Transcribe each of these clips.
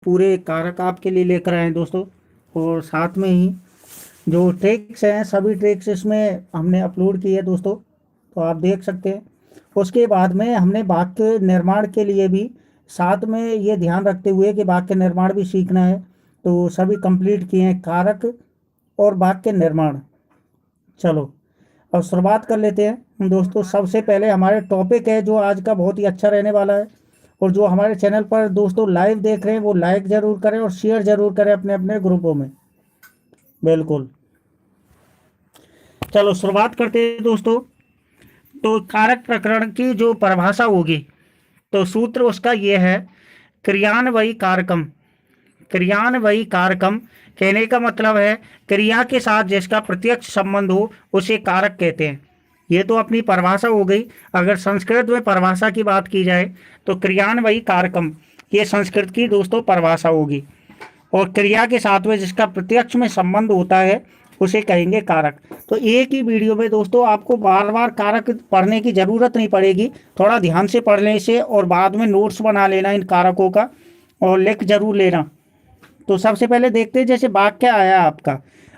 पूरे कारक आपके लिए लेकर आए हैं दोस्तों। और साथ में ही जो ट्रिक्स हैं सभी ट्रिक्स इसमें हमने अपलोड की है दोस्तों, तो आप देख सकते हैं। उसके बाद में हमने वाक्य निर्माण के लिए भी साथ में ये ध्यान रखते हुए कि वाक्य निर्माण भी सीखना है, तो सभी कंप्लीट किए हैं कारक और वाक्य निर्माण। चलो अब शुरुआत कर लेते हैं दोस्तों। सबसे पहले हमारे टॉपिक है जो आज का बहुत ही अच्छा रहने वाला है, और जो हमारे चैनल पर दोस्तों लाइव देख रहे हैं वो लाइक ज़रूर करें और शेयर ज़रूर करें अपने अपने ग्रुपों में। बिल्कुल, चलो शुरुआत करते हैं दोस्तों। तो कारक प्रकरण की जो परिभाषा होगी, तो सूत्र उसका ये है, क्रियान्वयी कारकम। क्रियान्वयी कारकम कहने का मतलब है क्रिया के साथ जिसका प्रत्यक्ष संबंध हो उसे कारक कहते हैं। ये तो अपनी परिभाषा हो गई। अगर संस्कृत में परिभाषा की बात की जाए तो क्रियान्वयी कारकम ये संस्कृत की दोस्तों परिभाषा होगी, और क्रिया के साथ में जिसका प्रत्यक्ष में संबंध होता है उसे कहेंगे कारक। तो एक ही वीडियो में दोस्तों आपको बार बार कारक पढ़ने की ज़रूरत नहीं पड़ेगी, थोड़ा ध्यान से पढ़ने से, और बाद में नोट्स बना लेना इन कारकों का और लिख जरूर लेना। तो सबसे पहले देखते हैं, जैसे वाक्य आया आपका,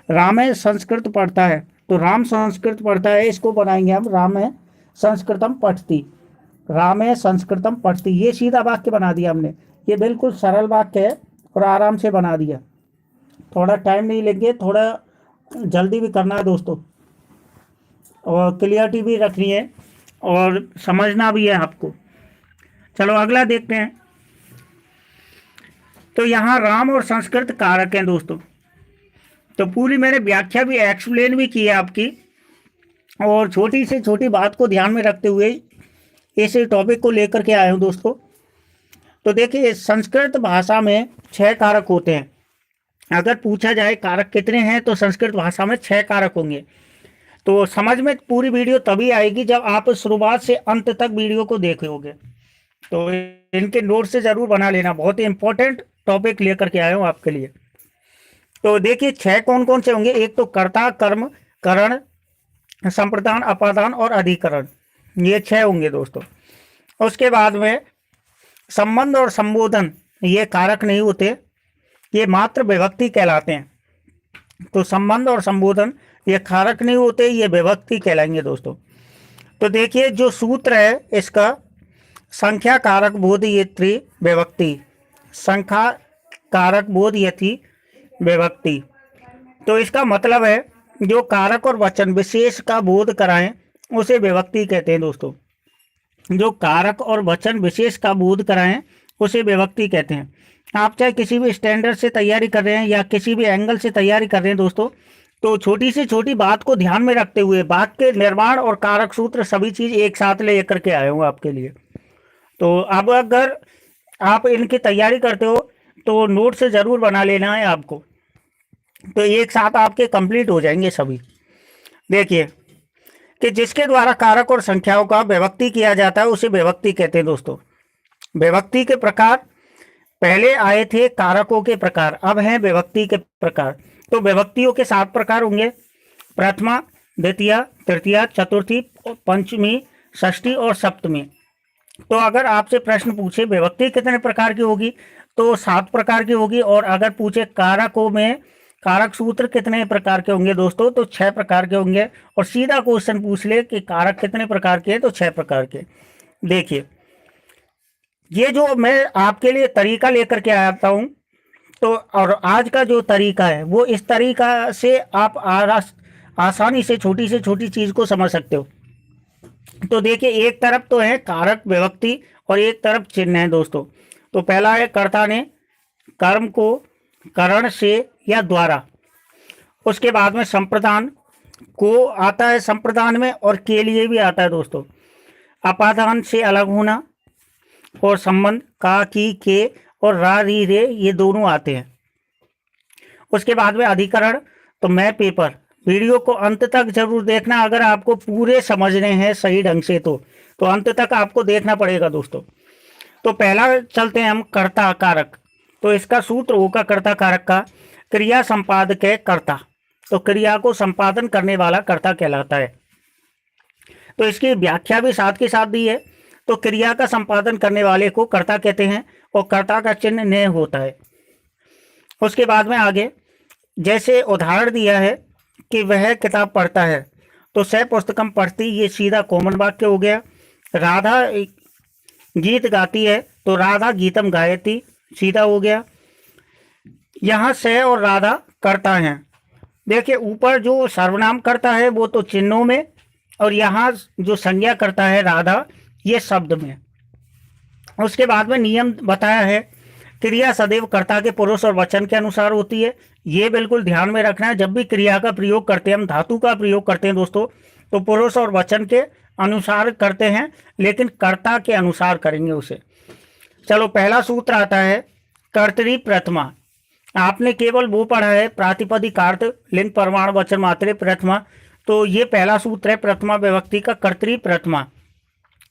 राम है संस्कृत पढ़ता है, तो राम संस्कृत पढ़ता है, इसको बनाएंगे हम राम है संस्कृतम पठती। राम है संस्कृतम पठती, ये सीधा वाक्य बना दिया हमने। ये बिल्कुल सरल वाक्य है और आराम से बना दिया। थोड़ा टाइम नहीं लेंगे, थोड़ा जल्दी भी करना है दोस्तों, और क्लियरिटी भी रखनी है और समझना भी है आपको। चलो अगला देखते हैं। तो यहाँ राम और संस्कृत कारक हैं दोस्तों। तो पूरी मैंने व्याख्या भी एक्सप्लेन भी की है आपकी, और छोटी से छोटी बात को ध्यान में रखते हुए इस टॉपिक को लेकर के आए हूँ दोस्तों। तो देखिए, संस्कृत भाषा में 6 कारक होते हैं। अगर पूछा जाए कारक कितने हैं, तो संस्कृत भाषा में 6 कारक होंगे। तो समझ में पूरी वीडियो तभी आएगी जब आप शुरुआत से अंत तक वीडियो को देखोगे। तो इनके नोट से जरूर बना लेना, बहुत ही इंपॉर्टेंट टॉपिक लेकर के आए हूँ आपके लिए। तो देखिए 6 कौन कौन से होंगे। एक तो कर्ता, कर्म, करण, संप्रदान, अपादान और अधिकरण, ये 6 होंगे दोस्तों। उसके बाद में संबंध और संबोधन, ये कारक नहीं होते, ये मात्र विभक्ति कहलाते हैं। तो संबंध और संबोधन ये कारक नहीं होते, ये विभक्ति कहलाएंगे दोस्तों। तो देखिए जो सूत्र है इसका, संख्या कारक बोध यत्री विभक्ति, संख्या कारक बोध यति विभक्ति। तो इसका मतलब है जो कारक और वचन विशेष का बोध कराएं उसे विभक्ति कहते हैं दोस्तों। जो कारक और वचन विशेष का बोध कराएं उसे विभक्ति कहते हैं। आप चाहे किसी भी स्टैंडर्ड से तैयारी कर रहे हैं या किसी भी एंगल से तैयारी कर रहे हैं दोस्तों, तो छोटी से छोटी बात को ध्यान में रखते हुए वाक्य निर्माण और कारक सूत्र सभी चीज़ एक साथ ले करके आए हूँ आपके लिए। तो अब अगर आप इनकी तैयारी करते हो तो नोट से ज़रूर बना लेना है आपको, तो एक साथ आपके कंप्लीट हो जाएंगे सभी। देखिए कि जिसके द्वारा कारक और संख्याओं का विभक्ति किया जाता है उसे विभक्ति कहते हैं दोस्तों। विभक्ति के प्रकार पहले आए थे कारकों के प्रकार, अब हैं विभक्ति के प्रकार। तो विभक्तियों के 7 प्रकार होंगे, प्रथमा, द्वितीय, तृतीया, चतुर्थी, पंचमी, षष्ठी और सप्तमी। तो अगर आपसे प्रश्न पूछे विभक्ति कितने प्रकार की होगी, तो 7 प्रकार की होगी। और अगर पूछे कारकों में कारक सूत्र कितने प्रकार के होंगे दोस्तों, तो 6 प्रकार के होंगे। और सीधा क्वेश्चन पूछ ले कि कारक कितने प्रकार के हैं, तो 6 प्रकार के। देखिए ये जो मैं आपके लिए तरीका लेकर के आता हूँ, तो और आज का जो तरीका है वो इस तरीका से आप आसानी से छोटी चीज़ को समझ सकते हो। तो देखिए एक तरफ तो है कारक विभक्ति और एक तरफ चिन्ह है दोस्तों। तो पहला है कर्ता ने कर्म को करण से या द्वारा, उसके बाद में संप्रदान को आता है संप्रदान में और के लिए भी आता है दोस्तों। अपादान से अलग होना, और संबंध का, की, के और रा, री, रे ये दोनों आते हैं। उसके बाद में अधिकरण, तो मैं पेपर। वीडियो को अंत तक जरूर देखना अगर आपको पूरे समझने हैं सही ढंग से, तो अंत तक आपको देखना पड़ेगा दोस्तों। तो पहला चलते हैं हम कर्ता कारक। तो इसका सूत्र होगा कर्ता कारक का, क्रिया संपादक है कर्ता। तो क्रिया को संपादन करने वाला कर्ता कहलाता है। तो इसकी व्याख्या भी साथ के साथ दी है। तो क्रिया का संपादन करने वाले को कर्ता कहते हैं, और कर्ता का चिन्ह ने होता है। उसके बाद में आगे जैसे उदाहरण दिया है कि वह किताब पढ़ता है, तो स पुस्तकम पढ़ती, ये सीधा कॉमन वाक्य हो गया। राधा गीत गाती है, तो राधा गीतम गायती, सीधा हो गया। यहाँ स और राधा करता है। देखिए ऊपर जो सर्वनाम करता है वो तो चिन्हों में, और यहाँ जो संज्ञा करता है राधा, ये शब्द में। उसके बाद में नियम बताया है, क्रिया सदैव कर्ता के पुरुष और वचन के अनुसार होती है। ये बिल्कुल ध्यान में रखना है, जब भी क्रिया का प्रयोग करते हैं, हम धातु का प्रयोग करते हैं दोस्तों, तो पुरुष और वचन के अनुसार करते हैं, लेकिन कर्ता के अनुसार करेंगे उसे। चलो पहला सूत्र आता है कर्तरी प्रथमा। आपने केवल वो पढ़ा है प्रातिपदिकार्थ लिंग प्रमाण वचन मात्रे प्रथमा, तो ये पहला सूत्र है प्रथमा विभक्ति का, कर्तरी प्रथमा।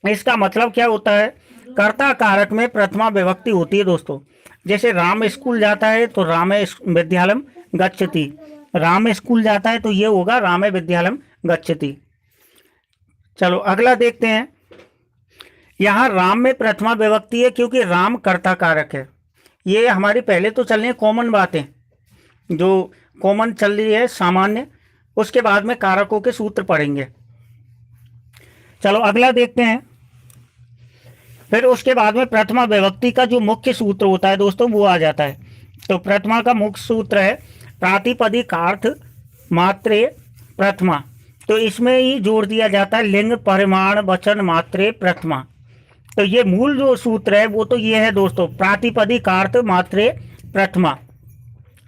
इसका मतलब क्या होता है, कर्ता कारक में प्रथमा विभक्ति होती है दोस्तों। जैसे राम स्कूल जाता है तो राम विद्यालयम गच्छति, राम स्कूल जाता है तो ये होगा राम विद्यालयम गच्छति। चलो अगला देखते हैं। यहाँ राम में प्रथमा विभक्ति है क्योंकि राम कर्ता कारक है। ये हमारी पहले तो चल रही है कॉमन बातें, जो कॉमन चल रही है सामान्य, उसके बाद में कारकों के सूत्र पढ़ेंगे। चलो अगला देखते हैं। फिर उसके बाद में प्रथमा विभक्ति का जो मुख्य सूत्र होता है दोस्तों वो आ जाता है। तो प्रथमा का मुख्य सूत्र है प्रातिपदिकार्थ मात्रे प्रथमा, तो इसमें ही जोड़ दिया जाता है लिंग परिमाण वचन मात्रे प्रथमा। तो ये मूल जो सूत्र है वो तो ये है दोस्तों, प्रातिपदिकार्थ मात्रे प्रथमा।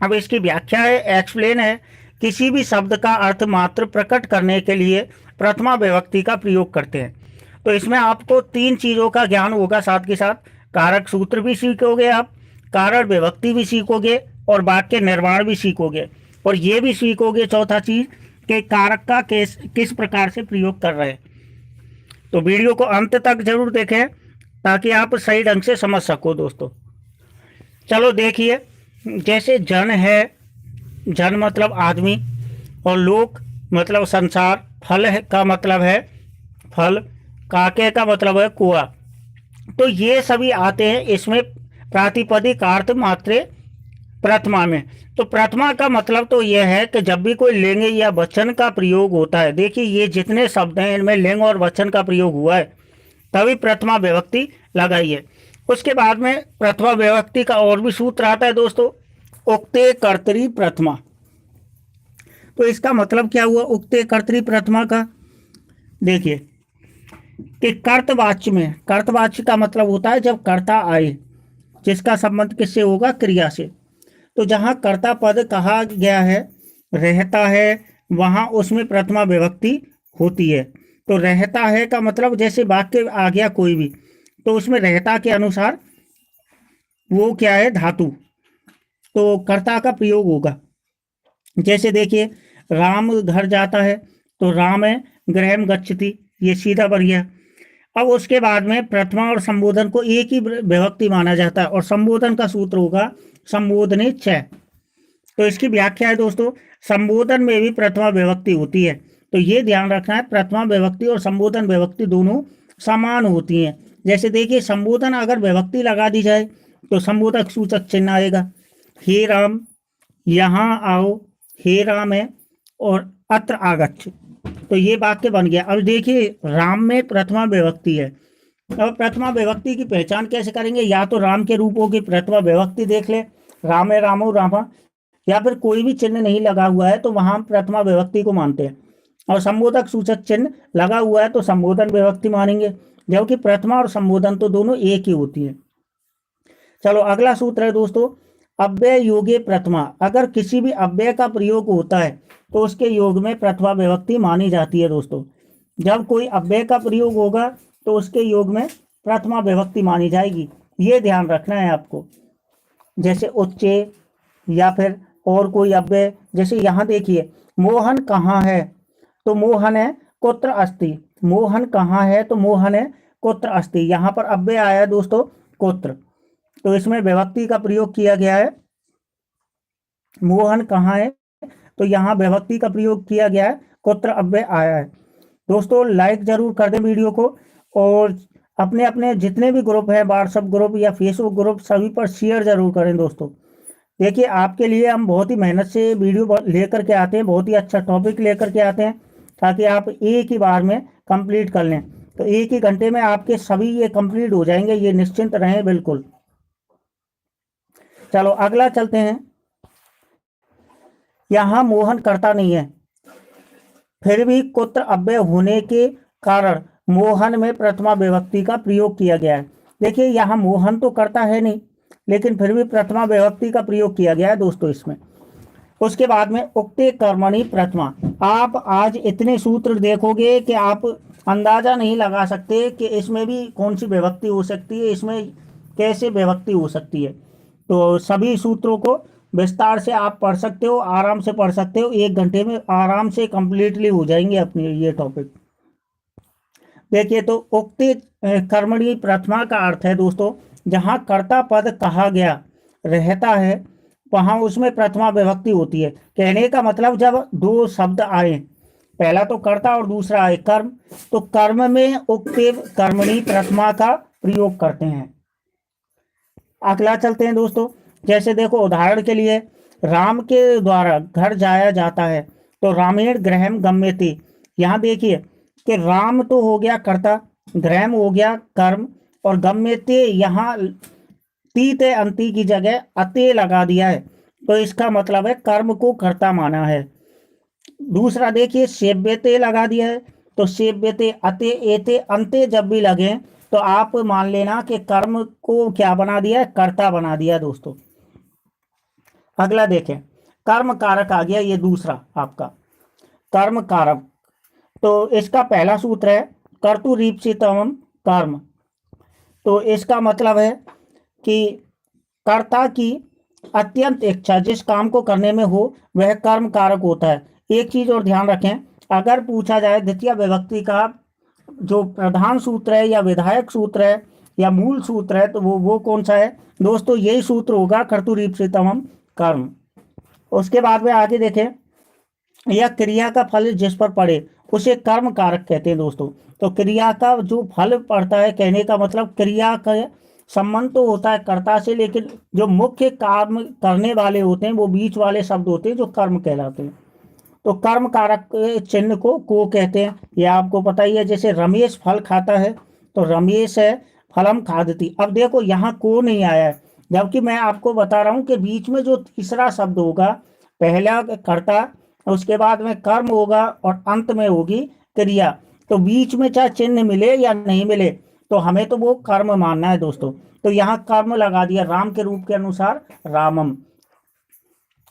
अब इसकी व्याख्या है, एक्सप्लेन है, किसी भी शब्द का अर्थ मात्र प्रकट करने के लिए प्रथमा विभक्ति का प्रयोग करते हैं। तो इसमें आपको तीन चीज़ों का ज्ञान होगा, साथ के साथ कारक सूत्र भी सीखोगे आप, कारण विभक्ति भी सीखोगे, और वाक्य निर्माण भी सीखोगे, और ये भी सीखोगे चौथा चीज़ कि कारक का किस प्रकार से प्रयोग कर रहे हैं। तो वीडियो को अंत तक जरूर देखें ताकि आप सही ढंग से समझ सको दोस्तों। चलो देखिए, जैसे जन है, जन मतलब आदमी, और लोक मतलब संसार, फल का मतलब है फल, काके का मतलब है कुआ, तो ये सभी आते हैं इसमें प्रातिपदिक अर्थ मात्रे प्रथमा में। तो प्रथमा का मतलब तो यह है कि जब भी कोई लिंग या वचन का प्रयोग होता है, देखिए ये जितने शब्द हैं इनमें लिंग और वचन का प्रयोग हुआ है, तभी प्रथमा विभक्ति लगाइए। उसके बाद में प्रथमा विभक्ति का और भी सूत्र आता है दोस्तों, उक्ते कर्तरी प्रथमा। तो इसका मतलब क्या हुआ उक्ते कर्तरी प्रथमा का, देखिए कि कर्तवाच्य में, कर्तवाच्य का मतलब होता है जब कर्ता आए, जिसका संबंध किससे होगा, क्रिया से। तो जहाँ कर्ता पद कहा गया है, रहता है, वहाँ उसमें प्रथमा विभक्ति होती है। तो रहता है का मतलब जैसे वाक्य आ गया कोई भी, तो उसमें रहता के अनुसार वो क्या है, धातु, तो कर्ता का प्रयोग होगा। जैसे देखिए राम घर जाता है तो राम है गृहम गच्छति, ये सीधा बढ़ गया। अब उसके बाद में प्रथमा और संबोधन को एक ही विभक्ति माना जाता है, और संबोधन का सूत्र होगा संबोधने च। तो इसकी व्याख्या है दोस्तों, संबोधन में भी प्रथमा विभक्ति होती है, तो ये ध्यान रखना है, प्रथमा विभक्ति और संबोधन विभक्ति दोनों समान होती हैं। जैसे देखिए संबोधन अगर विभक्ति लगा दी जाए तो संबोधक सूचक चिन्ह आएगा, हे राम, यहाँ आओ, हे राम है, और अत्र आगच्छ, तो ये वाक्य बन गया। अब देखिए राम में प्रथमा विभक्ति है, अब प्रथमा विभक्ति की पहचान कैसे करेंगे, या तो राम के रूपों की प्रथमा विभक्ति देख ले, रामे रामो रामा, या फिर कोई भी चिन्ह नहीं लगा हुआ है तो वहां प्रथमा विभक्ति को मानते हैं, और संबोधक सूचक चिन्ह लगा हुआ है तो संबोधन विभक्ति मानेंगे, जबकि प्रथमा और संबोधन तो दोनों एक ही होती है। चलो अगला सूत्र है दोस्तों, अव्यय योगे प्रथमा। अगर किसी भी अव्यय का प्रयोग होता है तो उसके योग में प्रथमा विभक्ति मानी जाती है दोस्तों। जब कोई अव्यय का प्रयोग होगा तो उसके योग में प्रथमा विभक्ति मानी जाएगी, ये ध्यान रखना है आपको। जैसे उच्चे या फिर और कोई अव्यय, जैसे यहाँ देखिए मोहन कहाँ है, तो मोहन है कुत्र अस्ति, मोहन कहाँ है तो मोहन है कुत्र अस्ति, यहाँ पर अव्यय आया दोस्तों कुत्र, तो इसमें विभक्ति का प्रयोग किया गया है। मोहन कहाँ है तो यहाँ विभक्ति का प्रयोग किया गया है, कुत्र अव्यय आया है। दोस्तों लाइक जरूर कर दें वीडियो को, और अपने अपने जितने भी ग्रुप हैं, व्हाट्सएप ग्रुप या फेसबुक ग्रुप, सभी पर शेयर जरूर करें दोस्तों। देखिए आपके लिए हम बहुत ही मेहनत से वीडियो लेकर के आते हैं, बहुत ही अच्छा टॉपिक लेकर के आते हैं, ताकि आप एक ही बार में कंप्लीट कर लें। तो एक ही घंटे में आपके सभी ये कंप्लीट हो जाएंगे, ये निश्चिंत रहें बिल्कुल। चलो अगला चलते हैं। यहाँ मोहन करता नहीं है, फिर भी कुत्र अव्यय होने के कारण मोहन में प्रथमा विभक्ति का प्रयोग किया गया है। देखिए यहाँ मोहन तो करता है नहीं, लेकिन फिर भी प्रथमा विभक्ति का प्रयोग किया गया है दोस्तों इसमें। उसके बाद में उक्ते कर्मणि प्रथमा। आप आज इतने सूत्र देखोगे कि आप अंदाजा नहीं लगा सकते कि इसमें भी कौन सी विभक्ति हो सकती है, इसमें कैसे विभक्ति हो सकती है। तो सभी सूत्रों को विस्तार से आप पढ़ सकते हो, आराम से पढ़ सकते हो, एक घंटे में आराम से कंप्लीटली हो जाएंगे अपने ये टॉपिक। देखिए तो उक्ति कर्मणि प्रथमा का अर्थ है दोस्तों, जहाँ कर्ता पद कहा गया रहता है वहाँ उसमें प्रथमा विभक्ति होती है। कहने का मतलब जब दो शब्द आए, पहला तो कर्ता और दूसरा आए कर्म, तो कर्म में उक्ति कर्मणि प्रथमा का प्रयोग करते हैं। अगला चलते हैं दोस्तों। जैसे देखो उदाहरण के लिए राम के द्वारा घर जाया जाता है, तो रामेण गृहम गम्यते। यहाँ देखिए कि राम तो हो गया कर्ता, गृहम हो गया कर्म, और गम्यते यहाँ तीते अंति की जगह अते लगा दिया है, तो इसका मतलब है कर्म को कर्ता माना है। दूसरा देखिए सेव्यते लगा दिया है, तो सेव्यते अते एते अंते जब भी लगे तो आप मान लेना कि कर्म को क्या बना दिया है, कर्ता बना दिया दोस्तों। अगला देखें, कर्म कारक आ गया, ये दूसरा आपका कर्म कारक। तो इसका पहला सूत्र है कर्तुरीप्सितम कर्म। तो इसका मतलब है कि कर्ता की अत्यंत इच्छा जिस काम को करने में हो वह कर्म कारक होता है। एक चीज और ध्यान रखें, अगर पूछा जाए द्वितीय विभक्ति का जो प्रधान सूत्र है या विधायक सूत्र है या मूल सूत्र है, तो वो कौन सा है दोस्तों, यही सूत्र होगा कर्तुरीप्सितम कर्म। उसके बाद में आगे देखें, यह क्रिया का फल जिस पर पड़े उसे कर्म कारक कहते हैं दोस्तों। तो क्रिया का जो फल पड़ता है, कहने का मतलब क्रिया का संबंध तो होता है कर्ता से, लेकिन जो मुख्य काम करने वाले होते हैं वो बीच वाले शब्द होते हैं जो कर्म कहलाते हैं। तो कर्म कारक चिन्ह को कहते हैं, यह आपको पता ही है। जैसे रमेश फल खाता है, तो रमेश है फलम खादती। अब देखो यहाँ को नहीं आया है, जबकि मैं आपको बता रहा हूँ कि बीच में जो तीसरा शब्द होगा, पहला कर्ता, उसके बाद में कर्म होगा और अंत में होगी क्रिया। तो बीच में चाहे चिन्ह मिले या नहीं मिले, तो हमें तो वो कर्म मानना है दोस्तों। तो यहाँ कर्म लगा दिया, राम के रूप के अनुसार रामम।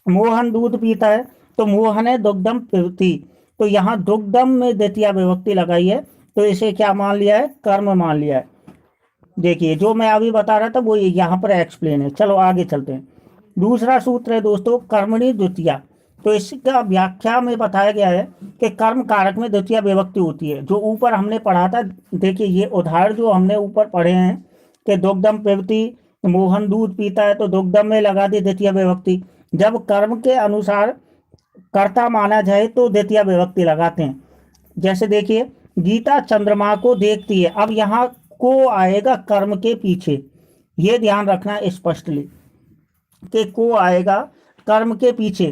मोहन दूध पीता है, तो मोहन है दुग्धम पीती। तो यहाँ दुग्धम में द्वितीय विभक्ति लगाई है, तो इसे क्या मान लिया है, कर्म मान लिया है। देखिए जो मैं अभी बता रहा था वो यहाँ पर एक्सप्लेन है। चलो आगे चलते हैं। दूसरा सूत्र है दोस्तों कर्मणि द्वितीया। तो इसका व्याख्या में बताया गया है कि कर्म कारक में द्वितीय विभक्ति होती है, जो ऊपर हमने पढ़ा था। देखिए ये उदाहरण जो हमने ऊपर पढ़े हैं कि दुग्धम पिबती, मोहन दूध पीता है, तो दुग्धम में लगा दी द्वितीय विभक्ति। जब कर्म के अनुसार कर्ता माना जाए तो द्वितीय विभक्ति लगाते हैं। जैसे देखिए गीता चंद्रमा को देखती है, अब यहाँ को आएगा कर्म के पीछे, ये ध्यान रखना स्पष्टली कि को आएगा कर्म के पीछे,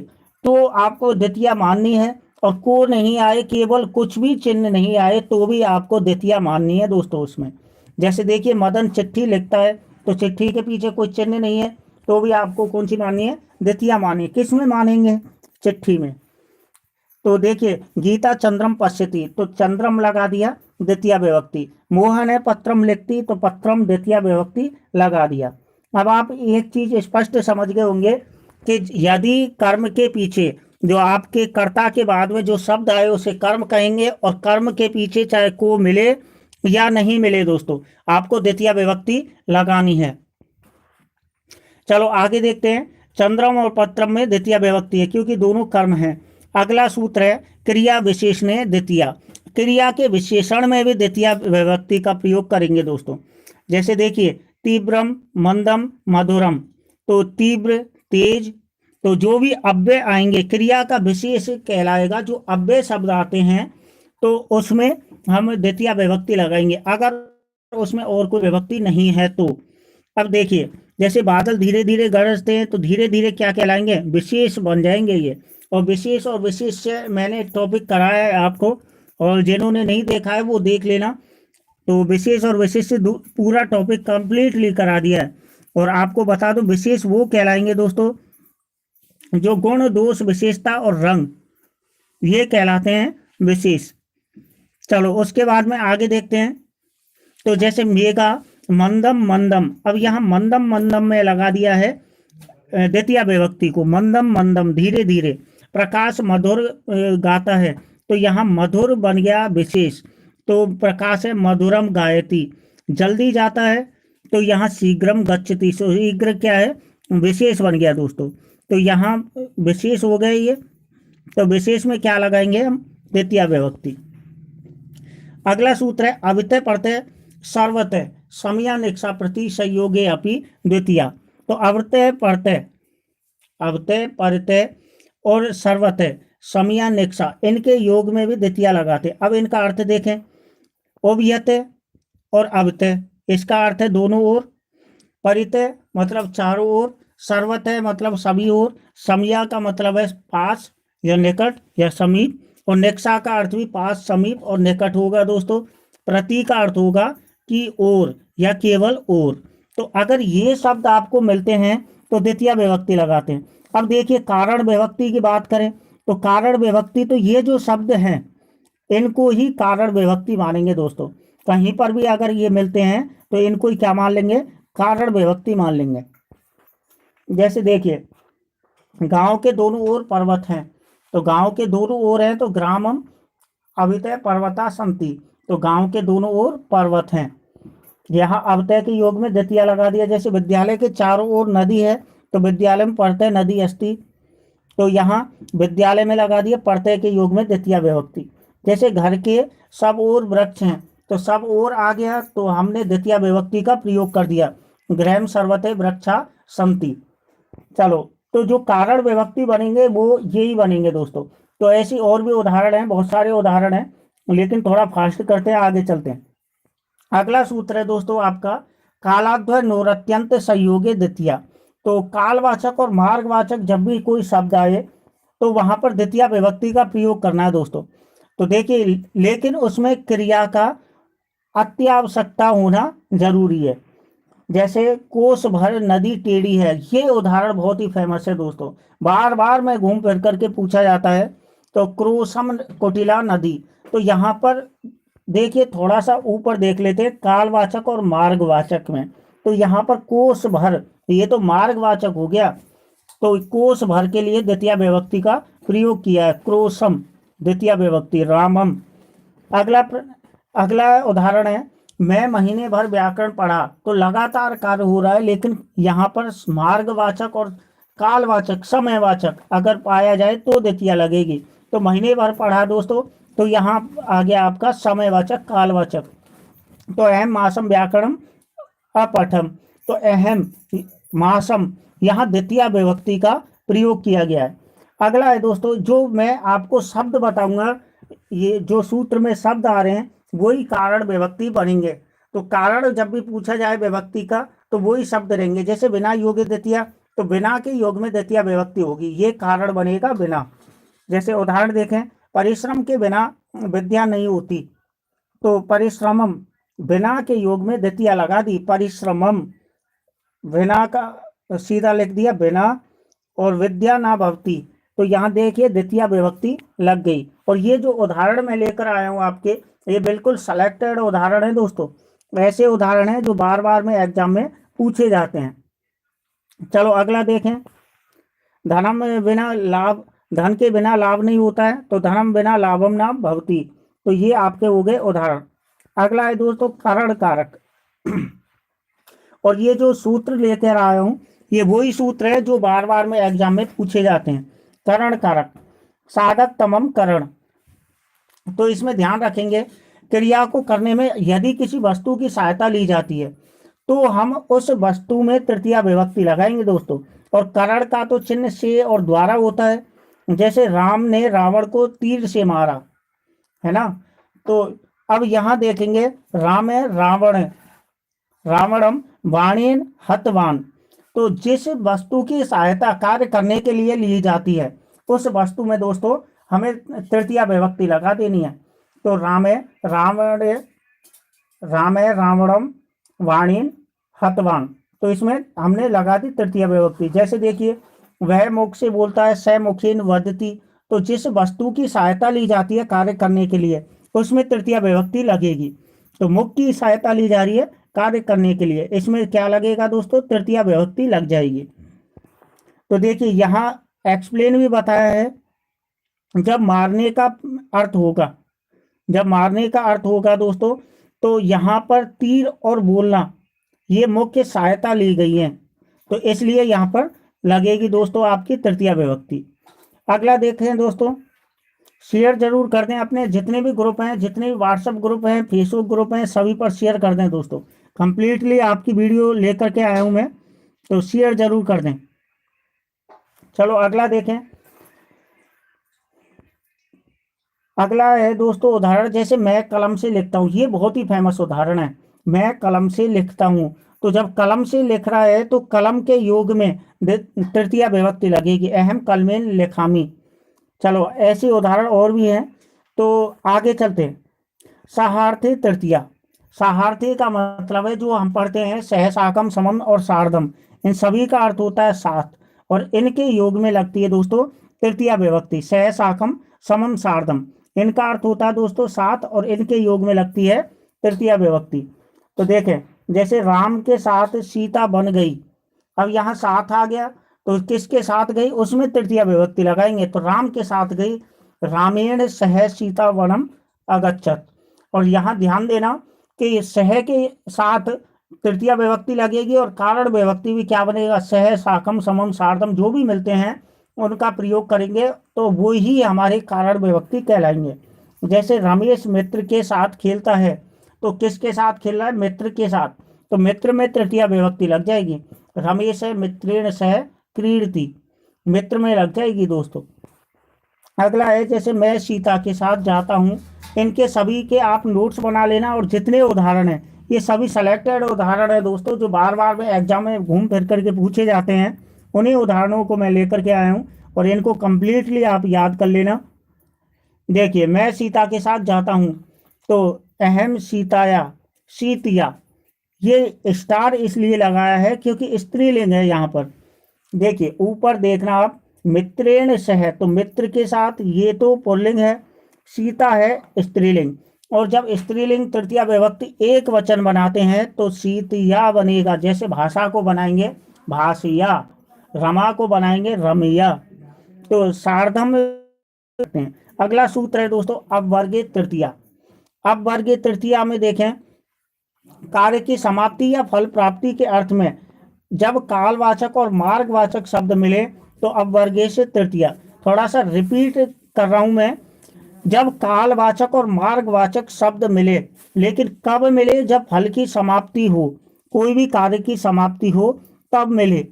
तो आपको द्वितीय माननी है। और को नहीं आए, केवल कुछ भी चिन्ह नहीं आए, तो भी आपको द्वितीय माननी है दोस्तों उसमें। जैसे देखिए मदन चिट्ठी लिखता है, तो चिट्ठी के पीछे कोई चिन्ह नहीं है, तो भी आपको कौन सी माननी है, द्वितीय मानिए। किस में मानेंगे, चिट्ठी में। तो देखिए गीता चंद्रम पश्यति, तो चंद्रम लगा दिया द्वितीय विभक्ति। मोहन है पत्रम लिखती, तो पत्रम द्वितीय विभक्ति लगा दिया। अब आप एक चीज स्पष्ट समझ गए होंगे कि यदि कर्म के पीछे जो आपके कर्ता के बाद में जो शब्द आए उसे कर्म कहेंगे, और कर्म के पीछे चाहे को मिले या नहीं मिले दोस्तों, आपको द्वितीय विभक्ति लगानी है। चलो आगे देखते हैं। चंद्रम और पत्रम में द्वितीय विभक्ति है क्योंकि दोनों कर्म हैं। अगला सूत्र है क्रिया विशेषण द्वितीय। क्रिया के विशेषण में भी द्वितीय विभक्ति का प्रयोग करेंगे दोस्तों। जैसे देखिए तीव्रम, मंदम, मधुरम, तो तीव्र तेज, तो जो भी अव्यय आएंगे क्रिया का विशेष कहलाएगा। जो अव्यय शब्द आते हैं तो उसमें हम द्वितीय विभक्ति लगाएंगे, अगर उसमें और कोई विभक्ति नहीं है तो। अब देखिए जैसे बादल धीरे धीरे गरजते हैं तो धीरे धीरे क्या कहलाएंगे, विशेष बन जाएंगे ये। और विशेष और विशेष से मैंने टॉपिक कराया है आपको, और जिन्होंने नहीं देखा है वो देख लेना। तो विशेष और विशेष से पूरा टॉपिक कंप्लीटली करा दिया है। और आपको बता दो विशेष वो कहलाएंगे दोस्तों जो गुण दोष विशेषता और रंग, ये कहलाते हैं विशेष। चलो उसके बाद में आगे देखते हैं। तो जैसे मेघा मंदम मंदम, अब यहाँ मंदम मंदम में लगा दिया है द्वितीय विभक्ति को, मंदम मंदम धीरे धीरे। प्रकाश मधुर गाता है, तो यहाँ मधुर बन गया विशेष, तो प्रकाश है मधुरम गायति। जल्दी जाता है तो यहाँ शीघ्रम गच्छति, शीघ्र क्या है, विशेष बन गया दोस्तों। तो यहाँ विशेष हो गए ये, तो विशेष में क्या लगाएंगे हम, द्वितीय विभक्ति। अगला सूत्र है अवितय प्रत्यय सर्वतः समयानिक्षा प्रति संयोगे अपि द्वितीया। तो अवृतय प्रत्यय, अवतय प्रत्यय और सर्वतः समयानिक्षा, इनके योग में भी द्वितीया लगाते। अब इनका अर्थ देखें, उभयतय और अवतय, इसका अर्थ है दोनों ओर। परितय मतलब चारों ओर, सर्वतः मतलब सभी ओर, समया का मतलब है पास या निकट या समीप, और निक्षा का अर्थ भी पास समीप और निकट होगा दोस्तों। प्रति का अर्थ होगा कि ओर या केवल ओर। तो अगर ये शब्द आपको मिलते हैं तो द्वितीय विभक्ति लगाते हैं। अब देखिए कारण विभक्ति की बात करें तो कारण विभक्ति, तो ये जो शब्द हैं इनको ही कारण विभक्ति मानेंगे दोस्तों। कहीं पर भी अगर ये मिलते हैं तो इनको ही क्या मान लेंगे, कारण विभक्ति मान लेंगे। जैसे देखिए गांव के दोनों ओर पर्वत हैं, तो गांव के दोनों ओर हैं तो ग्रामम अवितय पर्वता संति, तो गांव के दोनों ओर पर्वत हैं। यहाँ अवतय के योग में द्वितीय लगा दिया। जैसे विद्यालय के चारों ओर नदी है तो विद्यालय में प्रत्यय नदी अस्ति, तो यहाँ विद्यालय में लगा दिया प्रत्यय के योग में द्वितीय विभक्ति। जैसे घर के सब ओर वृक्ष हैं, तो सब ओर आ गया तो हमने द्वितीय विभक्ति का प्रयोग कर दिया, गृहम सर्वतः वृक्षा संति। चलो तो जो कारण विभक्ति बनेंगे वो यही बनेंगे दोस्तों। तो ऐसी और भी उदाहरण हैं, बहुत सारे उदाहरण हैं, लेकिन थोड़ा फास्ट करते हैं, आगे चलते हैं। अगला सूत्र है दोस्तों आपका कालाध्वय नोरत्यंत संयोगे द्वितीय। तो कालवाचक और मार्गवाचक जब भी कोई शब्द आए तो वहां पर द्वितीय विभक्ति का प्रयोग करना है दोस्तों। तो देखिए लेकिन उसमें क्रिया का अत्यावश्यकता होना जरूरी है। जैसे कोस भर नदी टेढ़ी है, ये उदाहरण बहुत ही फेमस है दोस्तों, बार बार में घूम फिर करके पूछा जाता है। तो क्रोसम कुटिला नदी, तो यहाँ पर देखिए थोड़ा सा ऊपर देख लेते हैं कालवाचक और मार्गवाचक में। तो यहाँ पर कोस भर, ये तो मार्गवाचक हो गया, तो कोस भर के लिए द्वितीय विभक्ति का प्रयोग किया है, क्रोसम द्वितीय विभक्ति, रामम। अगला उदाहरण है मैं महीने भर व्याकरण पढ़ा, तो लगातार कार्य हो रहा है, लेकिन यहाँ पर मार्गवाचक और कालवाचक समयवाचक अगर पाया जाए तो द्वितीय लगेगी। तो महीने भर पढ़ा दोस्तों, तो यहाँ आ गया आपका समयवाचक कालवाचक। तो अहम मासम व्याकरणम अपठम, तो अहम मासम यहाँ द्वितीय विभक्ति का प्रयोग किया गया है। अगला है दोस्तों जो मैं आपको शब्द बताऊंगा, ये जो सूत्र में शब्द आ रहे हैं वही कारण विभक्ति बनेंगे। तो कारण जब भी पूछा जाए विभक्ति का तो वही शब्द रहेंगे। जैसे बिना योग द्वितीय, तो बिना के योग में द्वितीय विभक्ति होगी, ये कारण बनेगा बिना। जैसे उदाहरण देखें, परिश्रम के बिना विद्या नहीं होती, तो परिश्रमम बिना के योग में द्वितीय लगा दी, परिश्रमम। बिना का सीधा लिख दिया बिना, और विद्या ना भवती, तो यहाँ देखिए द्वितीय विभक्ति लग गई। और ये जो उदाहरण मैं लेकर आया हूँ आपके, ये बिल्कुल सेलेक्टेड उदाहरण है दोस्तों, ऐसे उदाहरण हैं जो बार बार में एग्जाम में पूछे जाते हैं। चलो अगला देखें, धनम बिना लाभ, धन के बिना लाभ नहीं होता है, तो धनम बिना लाभम ना भवती, तो ये आपके हो गए उदाहरण। अगला है दोस्तों करण कारक, और ये जो सूत्र लेकर आया हूँ ये वही सूत्र है जो बार बार में एग्जाम में पूछे जाते हैं। करण कारक, साधक तमम करण, तो इसमें ध्यान रखेंगे क्रिया को करने में यदि किसी वस्तु की सहायता ली जाती है तो हम उस वस्तु में तृतीया विभक्ति लगाएंगे दोस्तों। और करण का तो चिन्ह से और द्वारा होता है। जैसे राम ने रावण को तीर से मारा, है ना। तो अब यहाँ देखेंगे राम है रावण है, रावणम वाणेन हतवान, तो जिस वस्तु की सहायता कार्य करने के लिए ली जाती है उस वस्तु में दोस्तों हमें तृतीया विभक्ति लगा देनी है। तो रामे रावणे, रामे रावणम, वाणीन हतवान, तो इसमें हमने लगा दी तृतीय विभक्ति। जैसे देखिए वह मुख से बोलता है, स मुखीन वदती, तो जिस वस्तु की सहायता ली जाती है कार्य करने के लिए उसमें तृतीय विभक्ति लगेगी। तो मुख की सहायता ली जा रही है कार्य करने के लिए, इसमें क्या लगेगा दोस्तों, तृतीय विभक्ति लग जाएगी। तो देखिए यहाँ एक्सप्लेन भी बताया है, जब मारने का अर्थ होगा, जब मारने का अर्थ होगा दोस्तों, तो यहाँ पर तीर और बोलना ये मुख्य सहायता ली गई है, तो इसलिए यहाँ पर लगेगी दोस्तों आपकी तृतीय विभक्ति। अगला देखें दोस्तों, शेयर जरूर कर दें, अपने जितने भी ग्रुप हैं, जितने भी व्हाट्सएप ग्रुप हैं, फेसबुक ग्रुप हैं, सभी पर शेयर कर दें दोस्तों। कंप्लीटली आपकी वीडियो लेकर के आया हूं मैं, तो शेयर जरूर कर दें। चलो अगला देखें। अगला है दोस्तों उदाहरण, जैसे मैं कलम से लिखता हूँ, ये बहुत ही फेमस उदाहरण है। मैं कलम से लिखता हूँ, तो जब कलम से लिख रहा है तो कलम के योग में तृतीया विभक्ति लगेगी, अहम कलमेन लिखामी। चलो ऐसे उदाहरण और भी हैं, तो आगे चलते हैं। साहार्थी तृतीया, साहार्थी का मतलब है जो हम पढ़ते हैं सहसाकम, समम और सार्धम, इन सभी का अर्थ होता है साथ, और इनके योग में लगती है दोस्तों तृतीया विभक्ति। सहसाकम, समम, सार्धम, इनका अर्थ होता है दोस्तों साथ, और इनके योग में लगती है तृतीया विभक्ति। तो देखें जैसे राम के साथ सीता बन गई, अब यहाँ साथ आ गया, तो किसके साथ गई उसमें तृतीया विभक्ति लगाएंगे, तो राम के साथ गई, रामेण सह सीता वनम अगच्छत। और यहाँ ध्यान देना कि सह के साथ तृतीया विभक्ति लगेगी, और कारण विभक्ति भी क्या बनेगा, सह, साकम, समम, सार्धम, जो भी मिलते हैं उनका प्रयोग करेंगे तो वो ही हमारे कारण विभक्ति कहलाएंगे। जैसे रमेश मित्र के साथ खेलता है, तो किसके साथ खेल रहा है, मित्र के साथ, तो मित्र में तृतीया विभक्ति लग जाएगी। रमेश है मित्रेण सह क्रीडति, मित्र में लग जाएगी दोस्तों। अगला है जैसे मैं सीता के साथ जाता हूँ, इनके सभी के आप नोट्स बना लेना, और जितने उदाहरण हैं ये सभी सेलेक्टेड उदाहरण है दोस्तों, जो बार बार में एग्जाम में घूम फिर करके पूछे जाते हैं, उन्हीं उदाहरणों को मैं लेकर के आया हूँ, और इनको कंप्लीटली आप याद कर लेना। देखिए मैं सीता के साथ जाता हूँ, तो अहम सीताया, सीतिया, ये स्टार इसलिए लगाया है क्योंकि स्त्रीलिंग है यहाँ पर। देखिए ऊपर देखना आप, मित्रेण सह, तो मित्र के साथ, ये तो पुल्लिंग है, सीता है स्त्रीलिंग, और जब स्त्रीलिंग तृतीया विभक्ति एक वचन बनाते हैं तो सीतिया बनेगा। जैसे भाषा को बनाएंगे भाषिया, रमा को बनाएंगे रमिया, तो सार्धम। अगला सूत्र है दोस्तों अपवर्गीय तृतीया। अपवर्गीय तृतीया में देखें कार्य की समाप्ति या फल प्राप्ति के अर्थ में जब कालवाचक और मार्गवाचक शब्द मिले तो अपवर्गीय से तृतीया। थोड़ा सा रिपीट कर रहा हूं मैं, जब कालवाचक और मार्गवाचक शब्द मिले, लेकिन कब मिले, जब फल की समाप्ति हो, कोई भी कार्य की समाप्ति हो तब मिले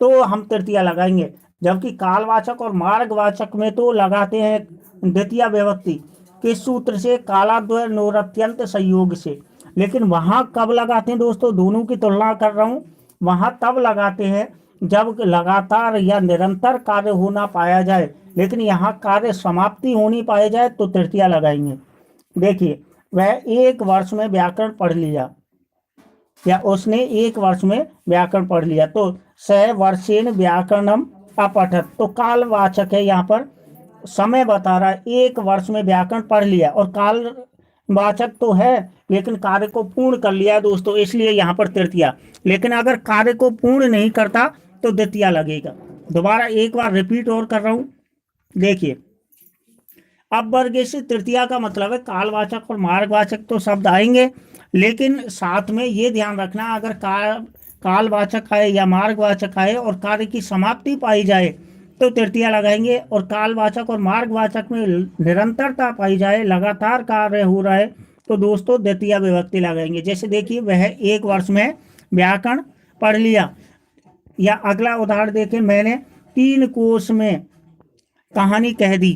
तो हम तृतीया लगाएंगे। जबकि कालवाचक और मार्गवाचक में तो लगाते हैं द्वितीय विभक्ति, किस सूत्र से, कालाद्वय नोरत्यंत संयोग से। लेकिन वहां कब लगाते हैं दोस्तों, दोनों की तुलना कर रहा हूं, वहां तब लगाते हैं जब लगातार या निरंतर कार्य होना पाया जाए, लेकिन यहाँ कार्य समाप्ति होनी पाई जाए तो तृतीया लगाएंगे। देखिए वह एक वर्ष में व्याकरण पढ़ लिया, या उसने एक वर्ष में व्याकरण पढ़ लिया, तो स वर्षेण व्याकरणम अपठत, तो कालवाचक है, यहाँ पर समय बता रहा है, एक वर्ष में व्याकरण पढ़ लिया, और कालवाचक तो है लेकिन कार्य को पूर्ण कर लिया दोस्तों, इसलिए यहाँ पर तृतीया। लेकिन अगर कार्य को पूर्ण नहीं करता तो द्वितीया लगेगा। दोबारा एक बार रिपीट और कर रहा हूं, देखिए अपवर्गीय से तृतीया का मतलब है कालवाचक और मार्गवाचक तो शब्द आएंगे, लेकिन साथ में ये ध्यान रखना अगर कालवाचक आए या मार्गवाचक आए और कार्य की समाप्ति पाई जाए तो तृतीया लगाएंगे, और कालवाचक और मार्गवाचक में निरंतरता पाई जाए, लगातार कार्य हो रहा है, तो दोस्तों द्वितीय विभक्ति लगाएंगे। जैसे देखिए वह एक वर्ष में व्याकरण पढ़ लिया, या अगला उदाहरण देखें, मैंने 3 कोश में कहानी कह दी,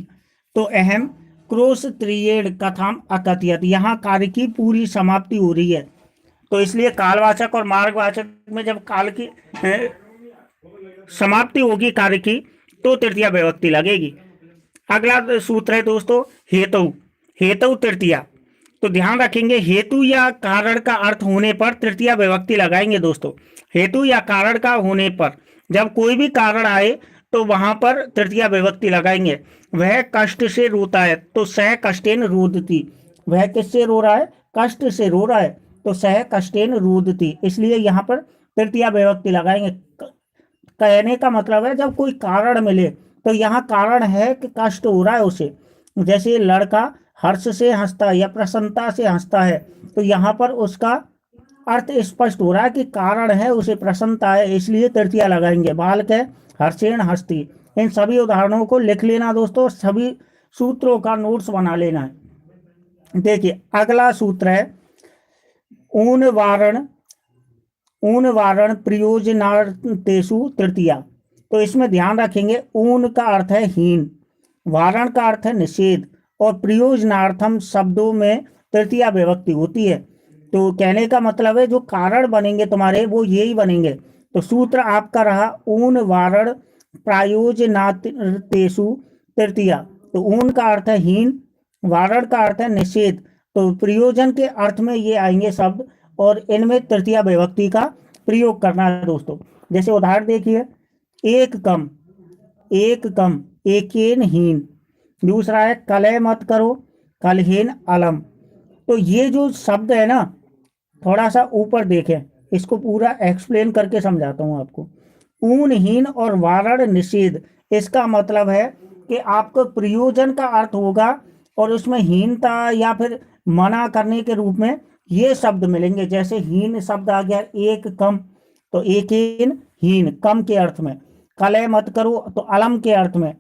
तो अहम क्रोश त्रियेण कथाम अकथयत, यहाँ कार्य की पूरी समाप्ति हो रही है, तो इसलिए कालवाचक और मार्गवाचक में जब काल की समाप्ति होगी कार्य की तो तृतीया विभक्ति लगेगी। अगला सूत्र है दोस्तों हेतु। हेतु तृतीया। तो ध्यान रखेंगे हेतु या कारण का अर्थ होने पर तृतीया विभक्ति लगाएंगे दोस्तों। हेतु या कारण का होने पर जब कोई भी कारण आए तो वहां पर तृतीया विभक्ति लगाएंगे। वह कष्ट से रोता है तो सह कष्टेन रोदती। वह किससे रो रहा है? कष्ट से रो रहा है तो सह कष्टेन रोदती, इसलिए यहाँ पर तृतीया विभक्ति लगाएंगे। कहने का मतलब है जब कोई कारण मिले तो यहाँ कारण है कि कष्ट हो रहा है उसे। जैसे लड़का हर्ष से हंसता है या प्रसन्नता से हंसता है तो यहाँ पर उसका अर्थ स्पष्ट हो रहा है कि कारण है उसे प्रसन्नता है, इसलिए तृतीया लगाएंगे। बालक है हर्षेण हस्ती। इन सभी उदाहरणों को लिख लेना दोस्तों, सभी सूत्रों का नोट्स बना लेना है। देखिए अगला सूत्र है ऊन वारण प्रयोजनार्थेषु तृतीया। तो इसमें ध्यान रखेंगे ऊन का अर्थ है हीन, वारण का अर्थ है निषेध और प्रयोजनार्थम शब्दों में तृतीया विभक्ति होती है। तो कहने का मतलब है जो कारण बनेंगे तुम्हारे वो यही बनेंगे। तो सूत्र आपका रहा ऊन वारण प्रयोजनार्थेषु तृतीया। तो ऊन का अर्थ है हीन, वारण का अर्थ है निषेध, तो प्रयोजन के अर्थ में ये आएंगे शब्द और इनमें तृतीया विभक्ति का प्रयोग करना है दोस्तों। जैसे उदाहरण देखिए एक कम एकेन हीन। दूसरा है कलह मत करो कलहेन अलम। तो ये जो शब्द है ना थोड़ा सा ऊपर देखें, इसको पूरा एक्सप्लेन करके समझाता हूँ आपको। ऊनहीन और वारण निषेध, इसका मतलब है कि आपको प्रयोजन का अर्थ होगा और उसमें हीनता या फिर मना करने के रूप में ये शब्द मिलेंगे। जैसे हीन शब्द आ गया एक कम, तो एकेन हीन कम के अर्थ में। कलह मत करो तो अलम के अर्थ में,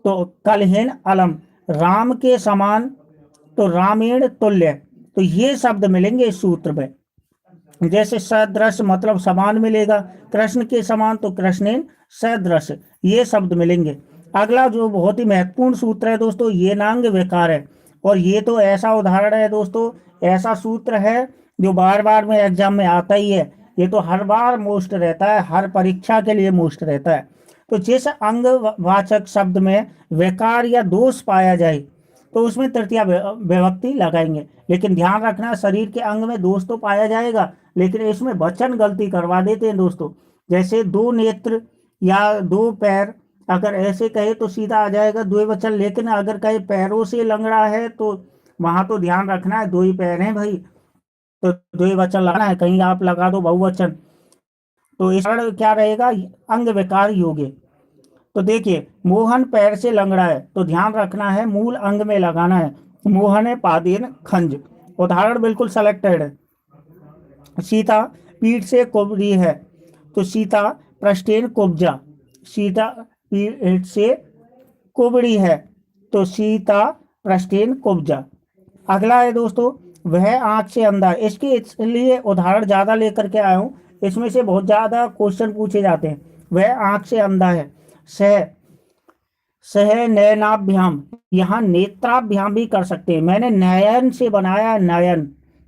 तो कलहेन अलम। राम के समान तो रामेण तुल्य। तो ये शब्द मिलेंगे इस सूत्र में। जैसे सदृश मतलब समान मिलेगा, कृष्ण के समान तो कृष्णेन सदृश, ये शब्द मिलेंगे। अगला जो बहुत ही महत्वपूर्ण सूत्र है दोस्तों ये नांग विकार है। और ये तो ऐसा उदाहरण है दोस्तों, ऐसा सूत्र है जो बार बार में एग्जाम में आता ही है। ये तो हर बार मोस्ट रहता है, हर परीक्षा के लिए मोस्ट रहता है। तो जिस अंग वाचक शब्द में विकार या दोष पाया जाए तो उसमें तृतीया विभक्ति लगाएंगे। लेकिन ध्यान रखना शरीर के अंग में दोष तो पाया जाएगा, लेकिन इसमें वचन गलती करवा देते हैं दोस्तों। जैसे दो नेत्र या दो पैर, अगर ऐसे कहे तो सीधा आ जाएगा द्विवचन, लेकिन अगर कहे पैरों से लंगड़ा है तो वहां तो ध्यान रखना है दो ही पैर हैं भाई, तो द्विवचन लगाना है। कहीं आप लगा दो बहुवचन तो इस क्या रहेगा अंग विकार योग्य। तो देखिए मोहन पैर से लंगड़ा है तो ध्यान रखना है मूल अंग में लगाना है। मोहन है पादेन खंज, उदाहरण बिल्कुल सेलेक्टेड है। सीता पीठ से कुबड़ी है तो सीता पृष्ठेन कुब्जा। सीता पीठ से कुबड़ी है तो सीता पृष्ठेन कुब्जा। अगला है दोस्तों वह आंख से अंधा। इसके इसलिए उदाहरण ज़्यादा लेकर के आया हूँ, इसमें से बहुत ज़्यादा क्वेश्चन पूछे जाते हैं। वह आंख से अंधा है। सह नयनाभ्याम, यहाँ नेत्राभ्याम भी कर सकते हैं। मैंने नयन से बनाया नयन,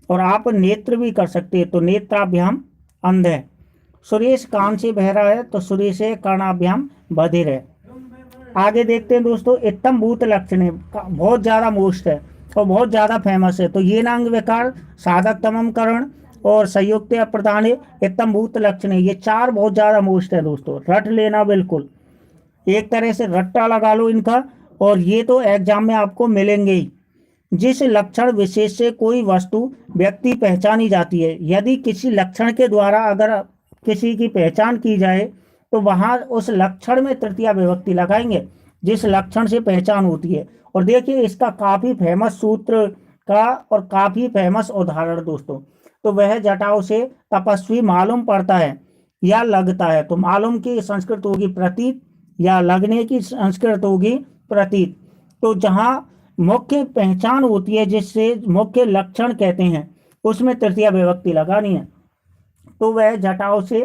और आप नेत्र भी कर सकते हैं तो नेत्राभ्याम अंध है। सुरेश कान से बहरा है तो सुरेश कर्णाभ्याम बधिर है। आगे देखते हैं दोस्तों इत्तम भूत लक्षण है, बहुत ज़्यादा मोस्ट है और बहुत ज़्यादा फेमस है। तो ये नांग विकार साधक तमम करण और संयुक्त प्रधान है इत्तम भूत लक्षण है। ये चार बहुत ज़्यादा मोस्ट है दोस्तों, रट लेना बिल्कुल, एक तरह से रट्टा लगा लो इनका, और ये तो एग्जाम में आपको मिलेंगे ही। जिस लक्षण विशेष से कोई वस्तु व्यक्ति पहचानी जाती है, यदि किसी लक्षण के द्वारा अगर किसी की पहचान की जाए तो वहाँ उस लक्षण में तृतीया विभक्ति लगाएंगे जिस लक्षण से पहचान होती है। और देखिए इसका काफ़ी फेमस सूत्र का और काफ़ी फेमस उदाहरण दोस्तों। तो वह जटाओं से तपस्वी मालूम पड़ता है या लगता है, तो मालूम की संस्कृत होगी प्रतीत या लगने की संस्कृत होगी प्रतीत। तो जहाँ मुख्य पहचान होती है जिससे मुख्य लक्षण कहते हैं उसमें तृतीया विभक्ति लगानी है। तो वह जटाओं से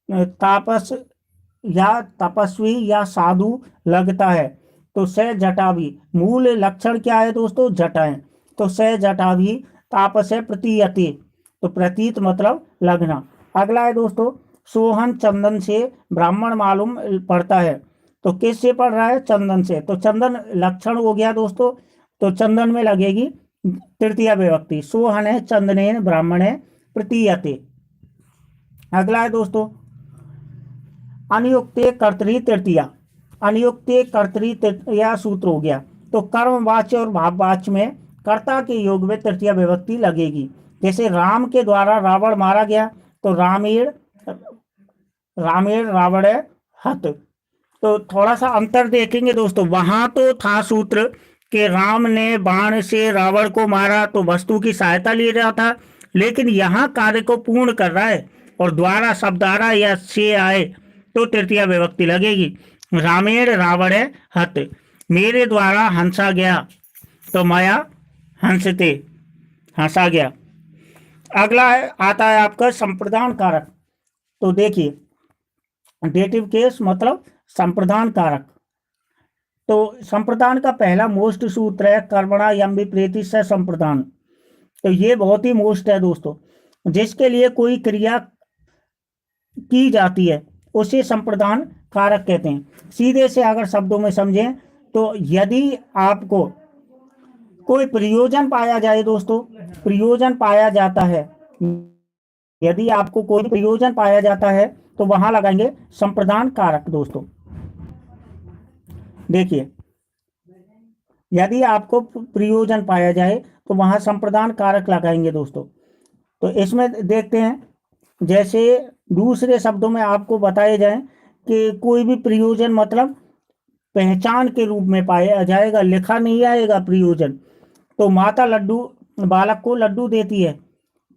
तापस या तपस्वी या साधु लगता है तो स जटाभी। मूल लक्षण क्या है दोस्तों जटाएं, तो स जटाभी तापस प्रतीयते, तो प्रतीत मतलब लगना। अगला है दोस्तों सोहन चंदन से ब्राह्मण मालूम पड़ता है। तो किससे पढ़ रहा है? चंदन से। तो चंदन लक्षण हो गया दोस्तों, तो चंदन में लगेगी तृतीया विभक्ति। सोहन है, चंदनेन, ब्राह्मण है, प्रतीयते। अगला है दोस्तों अनियुक्ते कर्तरी तृतीया। अनियुक्ते कर्तरी तृतीया सूत्र हो गया। तो कर्मवाच्य और भाववाच्य में कर्ता के योग में तृतीया विभक्ति लगेगी। जैसे राम के द्वारा रावण मारा गया, तो रामेण रामेण रावण हत। तो थोड़ा सा अंतर देखेंगे दोस्तों, वहां तो था सूत्र कि राम ने बाण से रावण को मारा, तो वस्तु की सहायता ले रहा था, लेकिन यहाँ कार्य को पूर्ण कर रहा है और द्वारा शब्द आ रहा है या से आए तो तृतीया विभक्ति लगेगी। रामेण रावण हत, मेरे द्वारा हंसा गया, तो माया हंसते, हंसा गया। अगला आता है आपका संप्रदान कारक। तो देखिए डेटिव केस मतलब संप्रदान कारक। तो संप्रदान का पहला मोस्ट सूत्र है कर्मणा यम विप्रेति से संप्रदान। तो ये बहुत ही मोस्ट है दोस्तों, जिसके लिए कोई क्रिया की जाती है उसे संप्रदान कारक कहते हैं। सीधे से अगर शब्दों में समझें तो यदि आपको कोई प्रयोजन पाया जाए दोस्तों, प्रयोजन पाया जाता है, यदि आपको कोई प्रयोजन पाया जाता है तो वहां लगाएंगे संप्रदान कारक दोस्तों। देखिए यदि आपको प्रयोजन पाया जाए तो वहां संप्रदान कारक लगाएंगे दोस्तों। तो इसमें देखते हैं, जैसे दूसरे शब्दों में आपको बताए जाए कि कोई भी प्रयोजन मतलब पहचान के रूप में पाया जाएगा, लिखा नहीं आएगा प्रयोजन। तो माता लड्डू बालक को लड्डू देती है,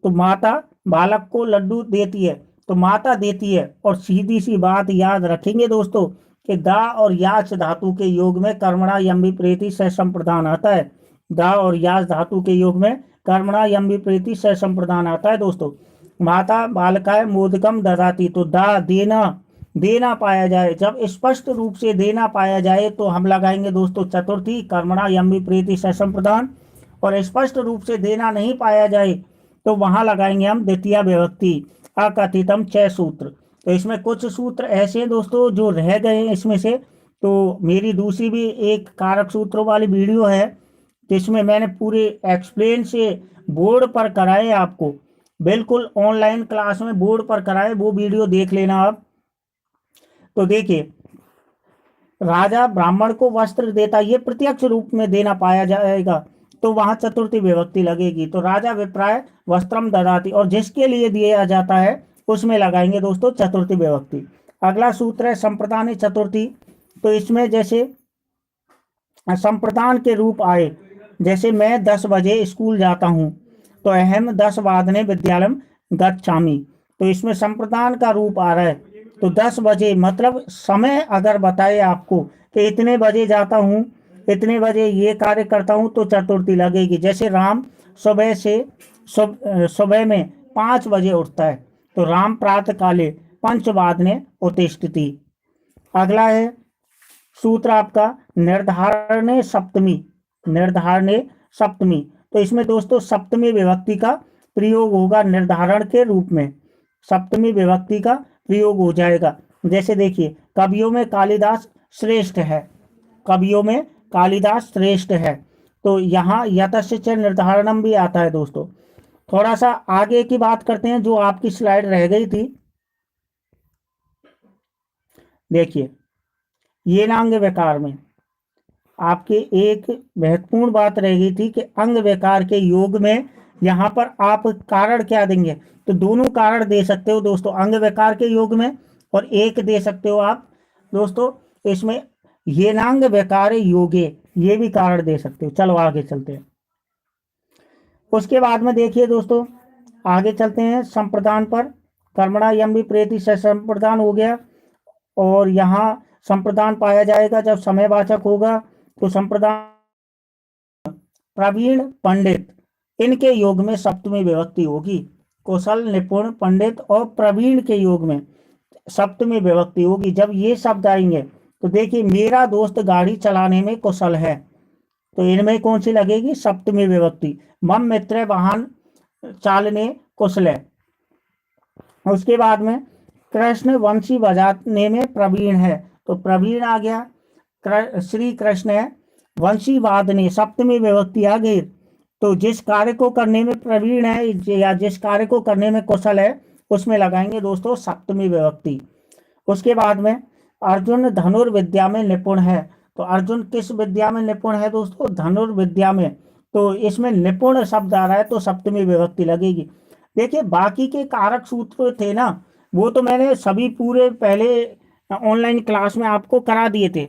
तो माता बालक को लड्डू देती है, तो माता देती है। और सीधी सी बात याद रखेंगे दोस्तों कि दा और याच धातु के योग में कर्मणा यम विप्रेति से संप्रदान आता है। दा और याच धातु के योग में कर्मणा यम विप्रेति से संप्रदान आता है दोस्तों। माता बालकाय मोदकम ददाती, तो दा देना, देना पाया जाए, जब स्पष्ट रूप से देना पाया जाए तो हम लगाएंगे दोस्तों चतुर्थी कर्मणा यम विप्रेति से संप्रदान। और स्पष्ट रूप से देना नहीं पाया जाए तो वहां लगाएंगे हम द्वितीया विभक्ति अकथितम च सूत्र। तो इसमें कुछ सूत्र ऐसे हैं दोस्तों जो रह गए हैं इसमें से। तो मेरी दूसरी भी एक कारक सूत्रों वाली वीडियो है जिसमें मैंने पूरे एक्सप्लेन से बोर्ड पर कराए, आपको बिल्कुल ऑनलाइन क्लास में बोर्ड पर कराए, वो वीडियो देख लेना आप। तो देखिए राजा ब्राह्मण को वस्त्र देता, ये प्रत्यक्ष रूप में देना पाया जाएगा तो वहां चतुर्थी विभक्ति लगेगी। तो राजा विप्राय वस्त्रम ददाति, और जिसके लिए दिया जाता है उसमें लगाएंगे दोस्तों चतुर्थी विभक्ति। अगला सूत्र है संप्रदान चतुर्थी। तो इसमें जैसे संप्रदान के रूप आए, जैसे मैं 10 बजे स्कूल जाता हूं, तो अहम 10 वादने विद्यालय गच्छामि। तो इसमें संप्रदान का रूप आ रहा है। तो 10 बजे मतलब समय अगर बताए आपको कि इतने बजे जाता हूं, इतने बजे ये कार्य करता हूं, तो चतुर्थी लगेगी। जैसे राम सुबह में 5 बजे उठता है, तो राम प्रातः काले पंचवादने उत्तिष्ठति। अगला है सूत्र आपका निर्धारणे सप्तमी। निर्धारणे सप्तमी, तो इसमें दोस्तों सप्तमी विभक्ति का प्रयोग होगा निर्धारण के रूप में, सप्तमी विभक्ति का प्रयोग हो जाएगा। जैसे देखिए कवियों में कालिदास श्रेष्ठ है, कवियों में कालिदास श्रेष्ठ है, तो यहाँ यतस्य च निर्धारणम भी आता है दोस्तों। थोड़ा सा आगे की बात करते हैं जो आपकी स्लाइड रह गई थी। देखिए ये अंग विकार में आपकी एक महत्वपूर्ण बात रह गई थी कि अंग विकार के योग में यहाँ पर आप कारण क्या देंगे, तो दोनों कारण दे सकते हो दोस्तों अंग विकार के योग में, और एक दे सकते हो आप दोस्तों इसमें येनांग विकार योगे, ये भी कारण दे सकते हो। चलो आगे चलते हैं। उसके बाद में देखिए दोस्तों आगे चलते हैं संप्रदान पर। कर्मणा यम विप्रेति से संप्रदान हो गया, और यहाँ संप्रदान पाया जाएगा जब समयवाचक होगा। तो संप्रदान प्रवीण पंडित, इनके योग में सप्तमी विभक्ति होगी। कौशल निपुण पंडित और प्रवीण के योग में सप्तमी विभक्ति होगी। जब ये शब्द आएंगे तो देखिए मेरा दोस्त गाड़ी चलाने में कुशल है, तो इनमें कौन सी लगेगी, सप्तमी विभक्ति। मम मित्र वाहन चालने कुशल है। उसके बाद में कृष्ण वंशी बजाने में प्रवीण है, तो प्रवीण आ गया। श्री कृष्ण है, वंशी वादने सप्तमी विभक्ति आ गई। तो जिस कार्य को करने में प्रवीण है या जिस कार्य को करने में कुशल है उसमें लगाएंगे दोस्तों सप्तमी विभक्ति। उसके बाद में अर्जुन धनुर्विद्या में निपुण है, तो अर्जुन किस विद्या में निपुण है दोस्तों? धनुर्विद्या में। तो इसमें निपुण शब्द आ रहा है तो सप्तमी विभक्ति लगेगी। देखिए बाकी के कारक सूत्र थे ना, वो तो मैंने सभी पूरे पहले ऑनलाइन क्लास में आपको करा दिए थे,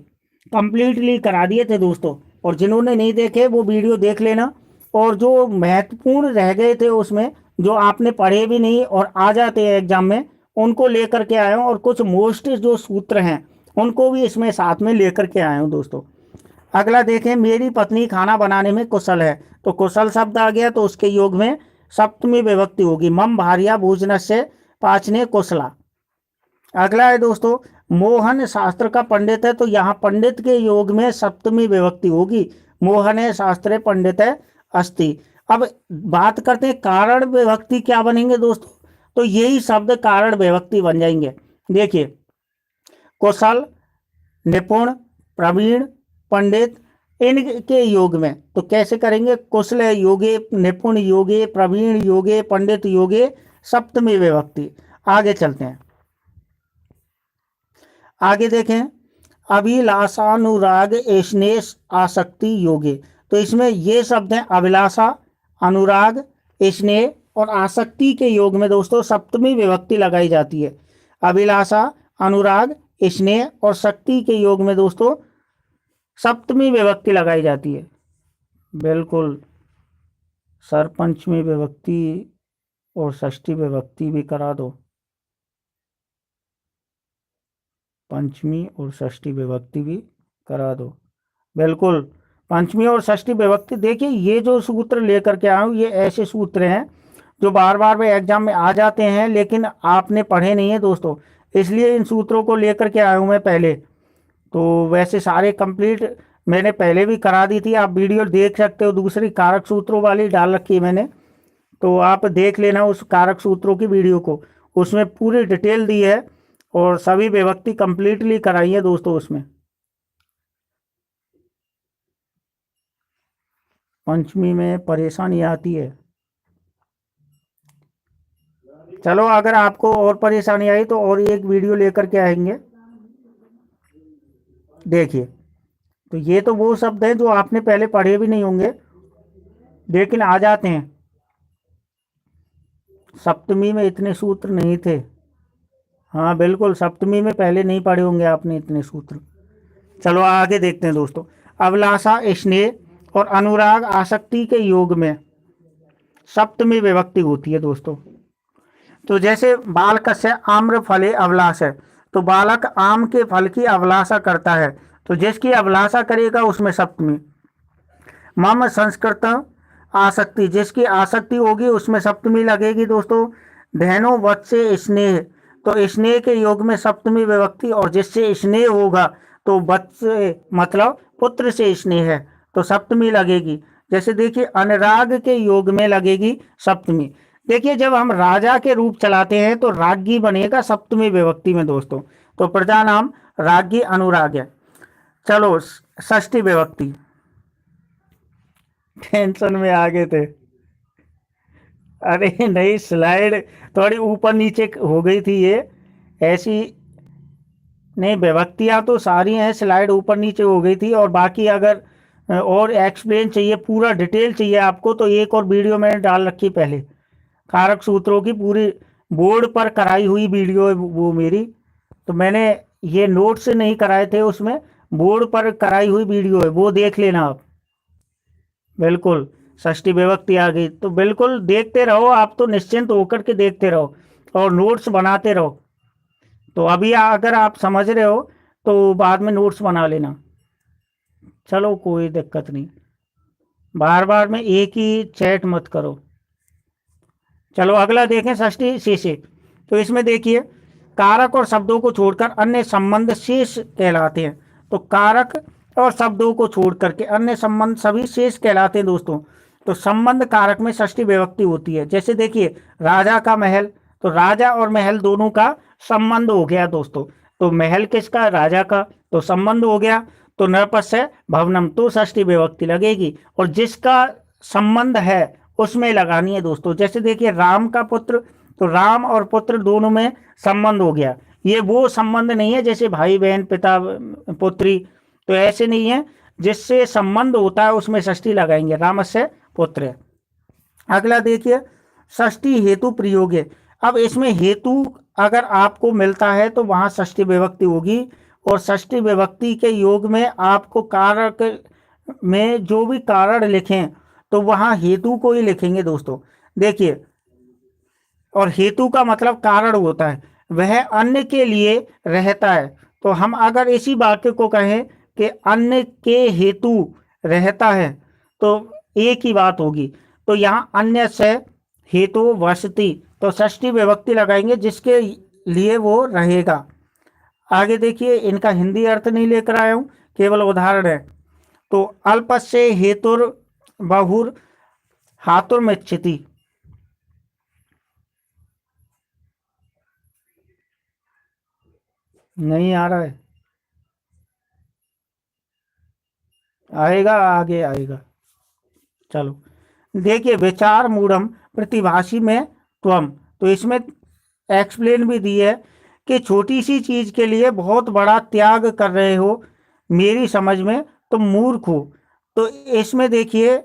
कंप्लीटली करा दिए थे दोस्तों। और जिन्होंने नहीं देखे वो वीडियो देख लेना। और जो महत्वपूर्ण रह गए थे उसमें, जो आपने पढ़े भी नहीं और आ जाते हैं एग्जाम में, उनको लेकर के आया हूँ। और कुछ मोस्ट जो सूत्र हैं उनको भी इसमें साथ में लेकर के आया हूँ दोस्तों। अगला देखें, मेरी पत्नी खाना बनाने में कुशल है, तो कुशल शब्द आ गया तो उसके योग में सप्तमी विभक्ति होगी। मम भार्या भोजनस्य पाचने कुशला। अगला है दोस्तों, मोहन शास्त्र का पंडित है, तो यहाँ पंडित के योग में सप्तमी विभक्ति होगी। मोहन है शास्त्रे पंडित है अस्ति। अब बात करते हैं कारण विभक्ति क्या बनेंगे दोस्तों, तो यही शब्द कारण विभक्ति बन जाएंगे। देखिए कुशल, निपुण, प्रवीण, पंडित, इनके योग में तो कैसे करेंगे? कुशल योगे, निपुण योगे, प्रवीण योगे, पंडित योगे, सप्तमी विभक्ति। आगे चलते हैं, आगे देखें, अभिलाषानुराग स्नेह आसक्ति योगे। तो इसमें ये शब्द हैं अभिलाषा, अनुराग, स्नेह और आसक्ति के योग में दोस्तों सप्तमी विभक्ति लगाई जाती है। अभिलाषा, अनुराग, स्नेह और शक्ति के योग में दोस्तों सप्तमी विभक्ति लगाई जाती है। बिल्कुल सर, पंचमी विभक्ति और षष्ठी विभक्ति भी करा दो। पंचमी और षष्ठी विभक्ति भी करा दो। बिल्कुल पंचमी और षष्ठी विभक्ति। देखिए ये जो सूत्र लेकर के आया हूँ ये ऐसे सूत्र हैं जो बार बार में एग्जाम में आ जाते हैं, लेकिन आपने पढ़े नहीं है दोस्तों, इसलिए इन सूत्रों को लेकर के आया हूँ मैं पहले। तो वैसे सारे कंप्लीट मैंने पहले भी करा दी थी, आप वीडियो देख सकते हो, दूसरी कारक सूत्रों वाली डाल रखी है मैंने, तो आप देख लेना उस कारक सूत्रों की वीडियो को, उसमें पूरी डिटेल दी है और सभी विभक्ति कंप्लीटली कराई है दोस्तों उसमें। पंचमी में परेशानी आती है। चलो अगर आपको और परेशानी आई तो और एक वीडियो लेकर के आएंगे। देखिए तो ये तो वो शब्द हैं जो आपने पहले पढ़े भी नहीं होंगे, लेकिन आ जाते हैं। सप्तमी में इतने सूत्र नहीं थे। हाँ बिल्कुल, सप्तमी में पहले नहीं पढ़े होंगे आपने इतने सूत्र। चलो आगे देखते हैं दोस्तों। अभिलाषा, स्नेह और अनुराग, आसक्ति के योग में सप्तमी विभक्ति होती है दोस्तों। तो जैसे बालकस्य आम्र फले अभिलाष है, तो बालक आम के फल की अभिलाषा करता है, तो जिसकी अभिलाषा करेगा उसमें सप्तमी। मम संस्कृत आसक्ति, जिसकी आसक्ति होगी उसमें सप्तमी लगेगी दोस्तों। धैनो वत्से स्नेह, तो स्नेह के योग में सप्तमी विभक्ति, और जिससे स्नेह होगा तो वत्स मतलब पुत्र से स्नेह है तो सप्तमी लगेगी। जैसे देखिए अनुराग के योग में लगेगी सप्तमी। देखिए जब हम राजा के रूप चलाते हैं तो राज्ञी बनेगा सप्तमी विभक्ति में दोस्तों, तो प्रजा नाम राज्ञी अनुराग है। चलो षष्ठी विभक्ति, टेंशन में आ गए थे। अरे नहीं, स्लाइड थोड़ी ऊपर नीचे हो गई थी, ये ऐसी नहीं, विभक्तियाँ तो सारी हैं, स्लाइड ऊपर नीचे हो गई थी। और बाकी अगर और एक्सप्लेन चाहिए, पूरा डिटेल चाहिए आपको, तो एक और वीडियो मैंने डाल रखी पहले, कारक सूत्रों की पूरी बोर्ड पर कराई हुई वीडियो है वो मेरी। तो मैंने ये नोट से नहीं कराए थे, उसमें बोर्ड पर कराई हुई वीडियो है, वो देख लेना आप। बिल्कुल षष्ठी विभक्ति आ गई, तो बिल्कुल देखते रहो आप, तो निश्चिंत होकर के देखते रहो और नोट्स बनाते रहो। तो अभी अगर आप समझ रहे हो तो बाद में नोट्स बना लेना। चलो कोई दिक्कत नहीं, बार बार में एक ही चैट मत करो। चलो अगला देखें, षष्ठी शेषे। तो इसमें देखिए कारक और शब्दों को छोड़कर अन्य संबंध शेष कहलाते हैं। तो कारक और शब्दों को छोड़ करके अन्य संबंध सभी शेष कहलाते हैं दोस्तों। तो संबंध कारक में षष्ठी विभक्ति होती है। जैसे देखिए राजा का महल, तो राजा और महल दोनों का संबंध हो गया दोस्तों। तो महल किसका, राजा का, तो संबंध हो गया। तो नरपश्य भवनम, तो षष्ठी विभक्ति लगेगी। और जिसका संबंध है उसमें लगानी है दोस्तों। जैसे देखिए राम का पुत्र, तो राम और पुत्र दोनों में संबंध हो गया। ये वो संबंध नहीं है जैसे भाई बहन पिता पुत्री, तो ऐसे नहीं है। जिससे संबंध होता है उसमें षष्ठी लगाएंगे, रामस्य पुत्र। अगला देखिए षष्ठी हेतु प्रयोग है। अब इसमें हेतु अगर आपको मिलता है तो वहां षष्ठी विभक्ति होगी। और षष्ठी विभक्ति के योग में आपको कारक में जो भी कारण लिखें तो वहां हेतु को ही लिखेंगे दोस्तों। देखिए, और हेतु का मतलब कारण होता है, वह अन्य के लिए रहता है। तो हम अगर इसी वाक्य को कहें कि अन्य के हेतु रहता है तो एक ही बात होगी। तो यहाँ अन्य से हेतु वसति, तो षष्ठी विभक्ति लगाएंगे जिसके लिए वो रहेगा। आगे देखिए, इनका हिंदी अर्थ नहीं लेकर आया हूँ, केवल उदाहरण है। तो अल्पस्य हेतुर बहुर हातुर्मिच्छति, नहीं आ रहा है, आएगा, आगे आएगा। चलो देखिए, विचार मूढ़म प्रतिभाषी में त्वम, तो इसमें एक्सप्लेन भी दी है कि छोटी सी चीज के लिए बहुत बड़ा त्याग कर रहे हो, मेरी समझ में तुम मूर्ख हो। तो इसमें देखिए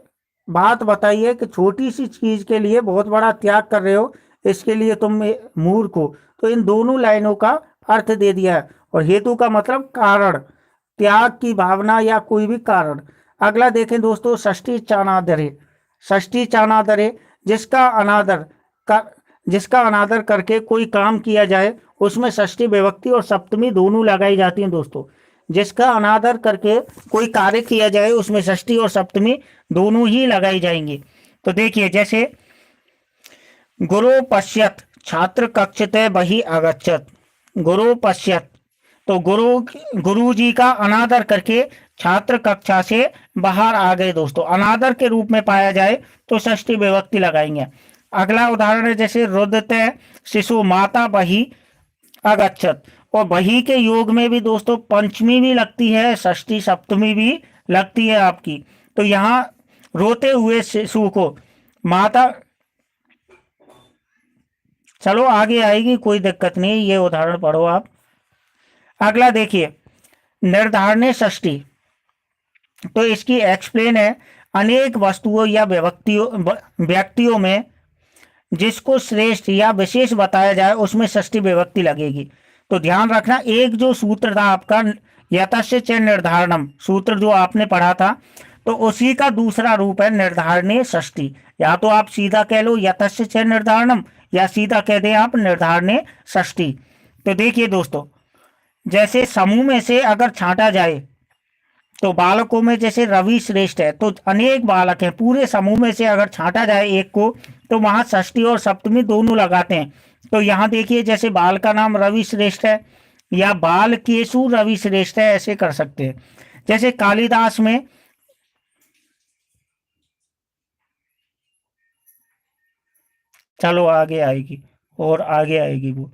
बात बताइए कि छोटी सी चीज के लिए बहुत बड़ा त्याग कर रहे हो, इसके लिए तुम मूर्ख हो। तो इन दोनों लाइनों का अर्थ दे दिया है। और हेतु का मतलब कारण, त्याग की भावना या कोई भी कारण। अगला देखें दोस्तों, षष्ठी चानादरे। षष्ठी चानादरे, जिसका अनादर का, जिसका अनादर करके कोई काम किया जाए उसमें षष्ठी विभक्ति और सप्तमी दोनों लगाई जाती हैं दोस्तों। जिसका अनादर करके कोई कार्य किया जाए उसमें षष्ठी और सप्तमी दोनों ही लगाई जाएंगी। तो देखिए, जैसे गुरु पश्यत छात्र कक्षते बहि अगच्छत, गुरु पश्यत, तो गुरु जी का अनादर करके छात्र कक्षा से बाहर आ गए दोस्तों। अनादर के रूप में पाया जाए तो षष्ठी विभक्ति लगाएंगे। अगला उदाहरण है, जैसे रुदते शिशु माता बही अगच्छत, और बही के योग में भी दोस्तों पंचमी भी लगती है, षष्ठी सप्तमी भी लगती है आपकी। तो यहाँ रोते हुए शिशु को माता, चलो आगे आएगी, कोई दिक्कत नहीं, ये उदाहरण पढ़ो आप। अगला देखिए, निर्धारणे षष्ठी, तो इसकी एक्सप्लेन है, अनेक वस्तुओं या व्यक्तियों में जिसको श्रेष्ठ या विशेष बताया जाए उसमें षष्ठी विभक्ति लगेगी। तो ध्यान रखना, एक जो सूत्र था आपका यतस्य च निर्धारणम, सूत्र जो आपने पढ़ा था, तो उसी का दूसरा रूप है निर्धारणे षष्ठी। या तो आप सीधा कह लो यतस्य च निर्धारणम, या सीधा कह दें आप निर्धारणे षष्ठी। तो देखिए दोस्तों, जैसे समूह में से अगर छांटा जाए तो बालकों में जैसे रवि श्रेष्ठ है, तो अनेक बालक हैं, पूरे समूह में से अगर छांटा जाए एक को तो वहां षष्ठी और सप्तमी दोनों लगाते हैं। तो यहाँ देखिए, जैसे बाल का नाम रवि श्रेष्ठ है या बाल केशु रवि श्रेष्ठ है, ऐसे कर सकते हैं। जैसे कालिदास में, चलो आगे आएगी और आगे आएगी वो।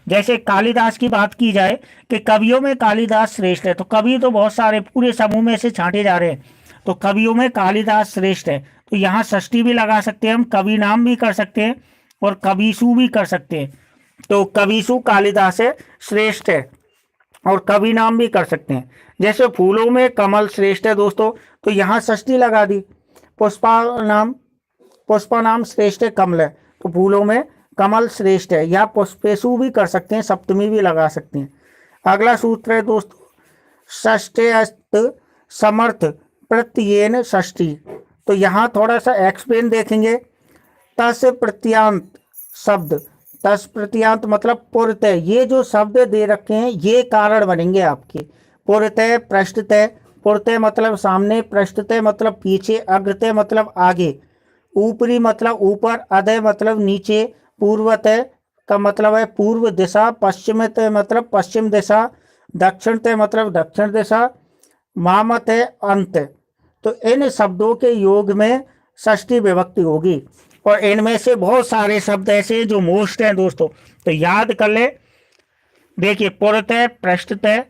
जैसे कालिदास की बात की जाए कि कवियों में कालिदास श्रेष्ठ है, तो कवि तो बहुत सारे पूरे समूह में से छांटे जा रहे हैं, तो कवियों में कालिदास श्रेष्ठ है। तो यहाँ षष्ठी भी लगा सकते हैं हम, कवि नाम भी कर सकते हैं और कविसु भी कर सकते हैं। तो कविसु कालिदास है, श्रेष्ठ है, और कवि नाम भी कर सकते हैं। जैसे फूलों में कमल श्रेष्ठ है दोस्तों, तो यहाँ षष्ठी लगा दी। पुष्पा नाम श्रेष्ठ है, कमल है, तो फूलों में कमल श्रेष्ठ है, या पुष्पेशु भी कर सकते हैं, सप्तमी भी लगा सकते हैं। अगला सूत्र है दोस्तों, षष्ठ्यस्त समर्थ प्रत्ययेन षष्ठी। तो यहाँ थोड़ा सा एक्सप्लेन देखेंगे। तस् प्रत्यांत शब्द, तस् प्रत्यांत मतलब पुरतः, ये जो शब्द दे रखे हैं ये कारण बनेंगे आपके। पुरतः, पृष्ठतः, पुरतः मतलब सामने, पृष्ठतः मतलब पीछे, अग्रतः मतलब आगे, ऊपरी मतलब ऊपर, अधः मतलब नीचे, पूर्वतः का मतलब है पूर्व दिशा, पश्चिमतः मतलब पश्चिम दिशा, दक्षिणतः मतलब दक्षिण दिशा, वामतः अंत। तो इन शब्दों के योग में षष्ठी विभक्ति होगी। और इनमें से बहुत सारे शब्द ऐसे जो मोस्ट हैं दोस्तों, तो याद कर ले। देखिए पुरतः, पृष्ठतः,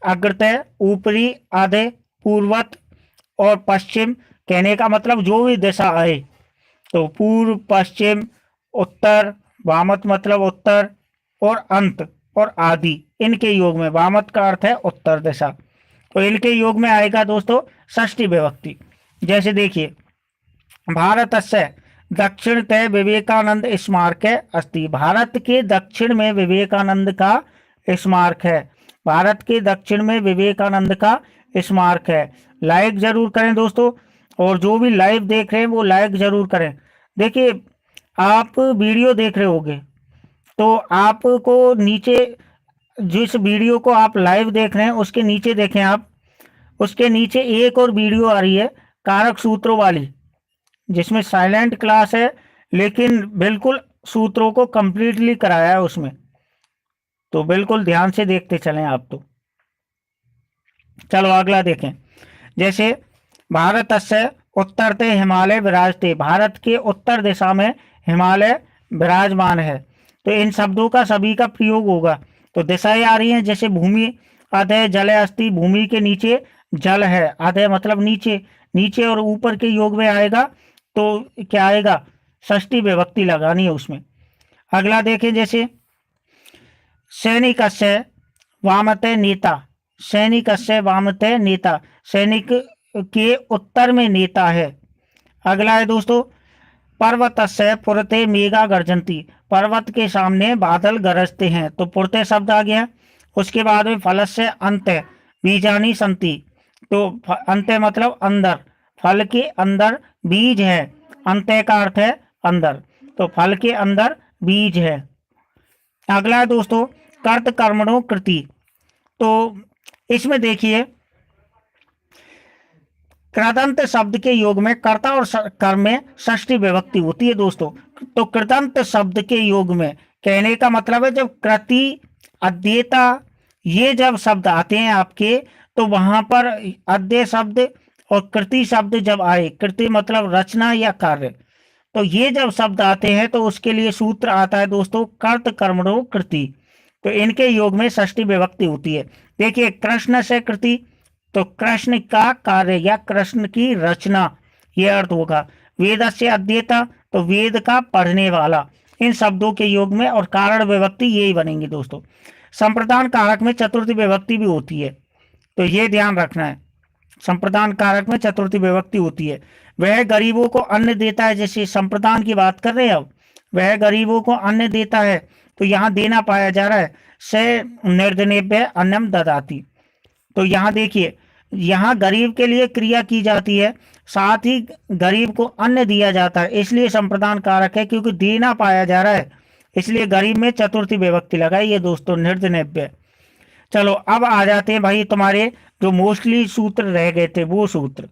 अग्रतः, ऊपरी, आधे, पूर्वत और पश्चिम। कहने का मतलब जो भी दिशा आए, तो पूर्व, पश्चिम, उत्तर, वामत मतलब उत्तर, और अंत और आदि, इनके योग में, वामत का अर्थ है उत्तर दिशा, तो इनके योग में आएगा दोस्तों षष्ठी विभक्ति। जैसे देखिए, भारतस्य दक्षिणतः विवेकानंद स्मारक अस्ति। भारत के दक्षिण में विवेकानंद का स्मारक है। भारत के दक्षिण में विवेकानंद का स्मारक है। लाइक जरूर करें दोस्तों, और जो भी लाइव देख रहे हैं वो लाइक जरूर करें। देखिए, आप वीडियो देख रहे होंगे तो आपको नीचे, जिस वीडियो को आप लाइव देख रहे हैं उसके नीचे देखें आप, उसके नीचे एक और वीडियो आ रही है कारक सूत्रों वाली, जिसमें साइलेंट क्लास है लेकिन बिल्कुल सूत्रों को कंप्लीटली कराया है उसमें, तो बिल्कुल ध्यान से देखते चलें आप। तो चलो अगला देखें। जैसे भारतस्य उत्तरते हिमालय विराजते। भारत के उत्तर दिशा में हिमालय विराजमान है। तो इन शब्दों का सभी का प्रयोग होगा। तो दिशाएं आ रही हैं, जैसे भूमि अधे जल अस्ति, भूमि के नीचे जल है। अधे मतलब नीचे, नीचे और ऊपर के योग में आएगा तो क्या आएगा, षष्ठी विभक्ति लगानी है उसमें। अगला देखें, जैसे सैनिकस्य वामते नेता। सैनिकस्य वामते नेता, सैनिक के उत्तर में नेता है। अगला है दोस्तों, पर्वतस्य पुरते मेघा गर्जन्ति। पर्वत के सामने बादल गरजते हैं। तो पुरते शब्द आ गया। उसके बाद में फलस्य अन्ते बीजानी संति। तो अन्ते मतलब अंदर, फल के अंदर बीज है। अन्ते का अर्थ है अंदर, तो फल के अंदर बीज है। अगला है दोस्तों, कर्त कर्मणो कृति। तो इसमें देखिए, कृदंत शब्द के योग में कर्ता और कर्म में षष्ठी विभक्ति होती है दोस्तों। तो कृदंत शब्द के योग में कहने का मतलब है, जब कृति, अध्येता, ये जब शब्द आते हैं आपके, तो वहां पर अध्यय शब्द और कृति शब्द जब आए, कृति मतलब रचना या कार्य, तो ये जब शब्द आते हैं तो उसके लिए सूत्र आता है दोस्तों कर्त कर्मणो कृति। तो इनके योग में षष्ठी विभक्ति होती है। देखिए, कृष्ण से कृति, तो कृष्ण का कार्य या कृष्ण की रचना, यह अर्थ होगा। वेद से अध्येता, तो वेद का पढ़ने वाला। इन शब्दों के योग में और कारण विभक्ति यही बनेंगी दोस्तों। संप्रदान कारक में चतुर्थी विभक्ति भी होती है, तो ये ध्यान रखना है। संप्रदान कारक में चतुर्थी विभक्ति होती है। वह गरीबों को अन्न देता है, जैसे संप्रदान की बात कर रहे हैं अब, वह गरीबों को अन्न देता है, तो यहाँ देना पाया जा रहा है। से निर्धनेभ्य अन्नम ददाति। तो यहाँ देखिए, यहाँ गरीब के लिए क्रिया की जाती है, साथ ही गरीब को अन्न दिया जाता है, इसलिए संप्रदान कारक है, क्योंकि देना पाया जा रहा है, इसलिए गरीब में चतुर्थी विभक्ति लगाई है दोस्तों, निर्धनेभ्य। चलो अब आ जाते हैं भाई तुम्हारे जो मोस्टली सूत्र रह गए थे, वो सूत्र,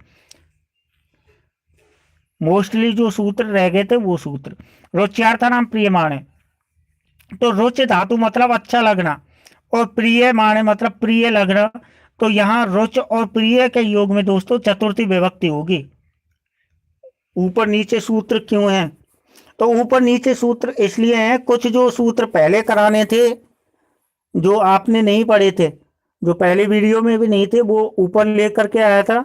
मोस्टली जो सूत्र रह गए थे वो सूत्र। रुच्यार्थानाम प्रियमाणे। तो रुच धातु मतलब अच्छा लगना, और प्रिय माने मतलब प्रिय लगना। तो यहाँ रुच और प्रिय के योग में दोस्तों चतुर्थी विभक्ति होगी। ऊपर नीचे सूत्र क्यों हैं? तो ऊपर नीचे सूत्र इसलिए हैं, कुछ जो सूत्र पहले कराने थे जो आपने नहीं पढ़े थे, जो पहले वीडियो में भी नहीं थे, वो ऊपर लेकर के आया था।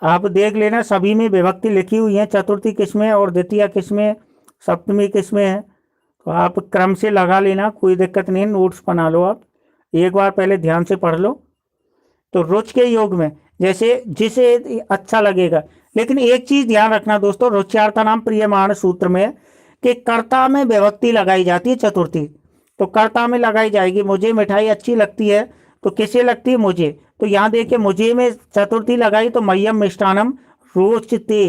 आप देख लेना, सभी में विभक्ति लिखी हुई है, चतुर्थी किसमें और द्वितीय किसमें, सप्तमी किसमें है। तो आप क्रम से लगा लेना, कोई दिक्कत नहीं, नोट्स बना लो, आप एक बार पहले ध्यान से पढ़ लो। तो रुच के योग में जैसे जिसे अच्छा लगेगा, लेकिन एक चीज ध्यान रखना दोस्तों, रुच्यार्थानाम प्रियमाण सूत्र में कि कर्ता में विभक्ति लगाई जाती है चतुर्थी। तो कर्ता में लगाई जाएगी, मुझे मिठाई अच्छी लगती है, तो किसे लगती है, मुझे। तो यहाँ देखिए, मुझे में चतुर्थी लगाई, तो मह्यम मिष्टानम रोचते,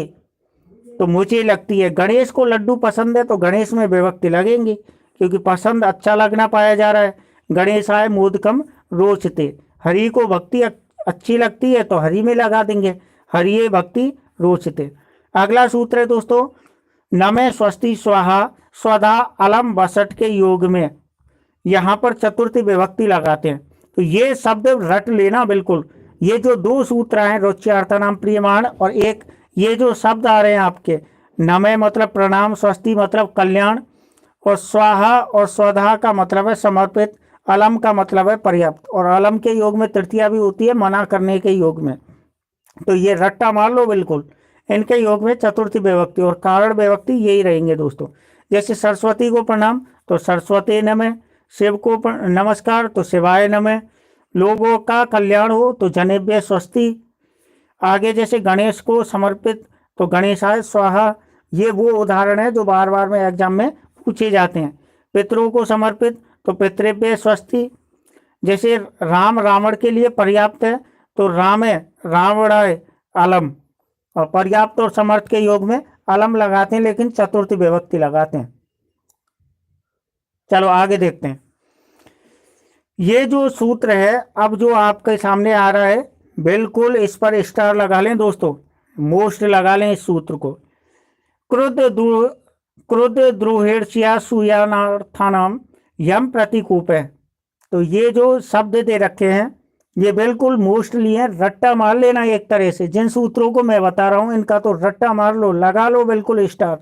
तो मुझे लगती है। गणेश को लड्डू पसंद है, तो गणेश में विभक्ति लगेंगी, क्योंकि पसंद अच्छा लगना पाया जा रहा है। गणेशाय मोदकम रोचते। हरि को भक्ति अच्छी लगती है, तो हरि में लगा देंगे, हरिये भक्ति रोचते। अगला सूत्र है दोस्तों, नमे स्वस्ति स्वाहा स्वधा अलम वसट के योग में यहाँ पर चतुर्थी विभक्ति लगाते हैं। तो ये शब्द रट लेना बिल्कुल। ये जो दो सूत्र हैं, रुच्यार्थानाम प्रियमाण, और एक ये जो शब्द आ रहे हैं आपके, नमे मतलब प्रणाम, स्वस्ति मतलब कल्याण, और स्वाहा और स्वधा का मतलब है समर्पित, अलम का मतलब है पर्याप्त, और अलम के योग में तृतीया भी होती है मना करने के योग में। तो ये रट्टा मार लो बिल्कुल। इनके योग में चतुर्थी विभक्ति और कारण विभक्ति यही रहेंगे दोस्तों। जैसे सरस्वती को प्रणाम तो सरस्वती नमः, शिव को नमस्कार तो शिवाय नमः, लोगों का कल्याण हो तो जनेभ्य स्वस्ति। आगे जैसे गणेश को समर्पित तो गणेशाय स्वाहा। ये वो उदाहरण है जो बार बार में एग्जाम में पूछे जाते हैं। पितरों को समर्पित तो पितृभ्य स्वस्ति। जैसे राम रावण के लिए पर्याप्त है तो राम है रावणाय अलम, और पर्याप्त और समर्थ के योग में अलम लगाते हैं लेकिन चतुर्थी विभक्ति लगाते हैं। चलो आगे देखते हैं। ये जो सूत्र है अब जो आपके सामने आ रहा है, बिल्कुल इस पर स्टार लगा लें दोस्तों, मोस्ट लगा लें इस सूत्र को। क्रुद्ध द्रुहिर्ष्या सुयानार्थानाम यम प्रतीकूप है। तो ये जो शब्द दे रखे हैं ये बिल्कुल मोस्टली है, रट्टा मार लेना एक तरह से। जिन सूत्रों को मैं बता रहा हूं इनका तो रट्टा मार लो, लगा लो बिल्कुल स्टार।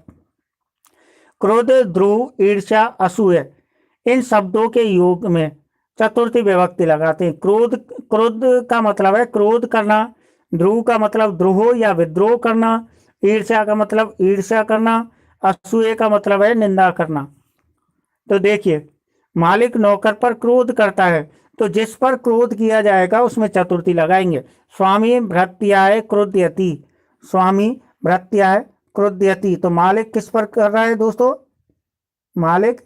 क्रोध, ध्रुव, ईर्ष्या, असूय, इन शब्दों के योग में चतुर्थी विभक्ति लगाते हैं। क्रोध का मतलब है क्रोध करना, ध्रुव का मतलब द्रोह या विद्रोह करना, ईर्ष्या का मतलब ईर्ष्या करना, असूय का मतलब है निंदा करना। तो देखिए मालिक नौकर पर क्रोध करता है तो जिस पर क्रोध किया जाएगा उसमें चतुर्थी लगाएंगे। स्वामी भृत्याय क्रोध्यति, स्वामी भृत्याय क्रोध्यति, तो मालिक किस पर कर रहा है दोस्तों? मालिक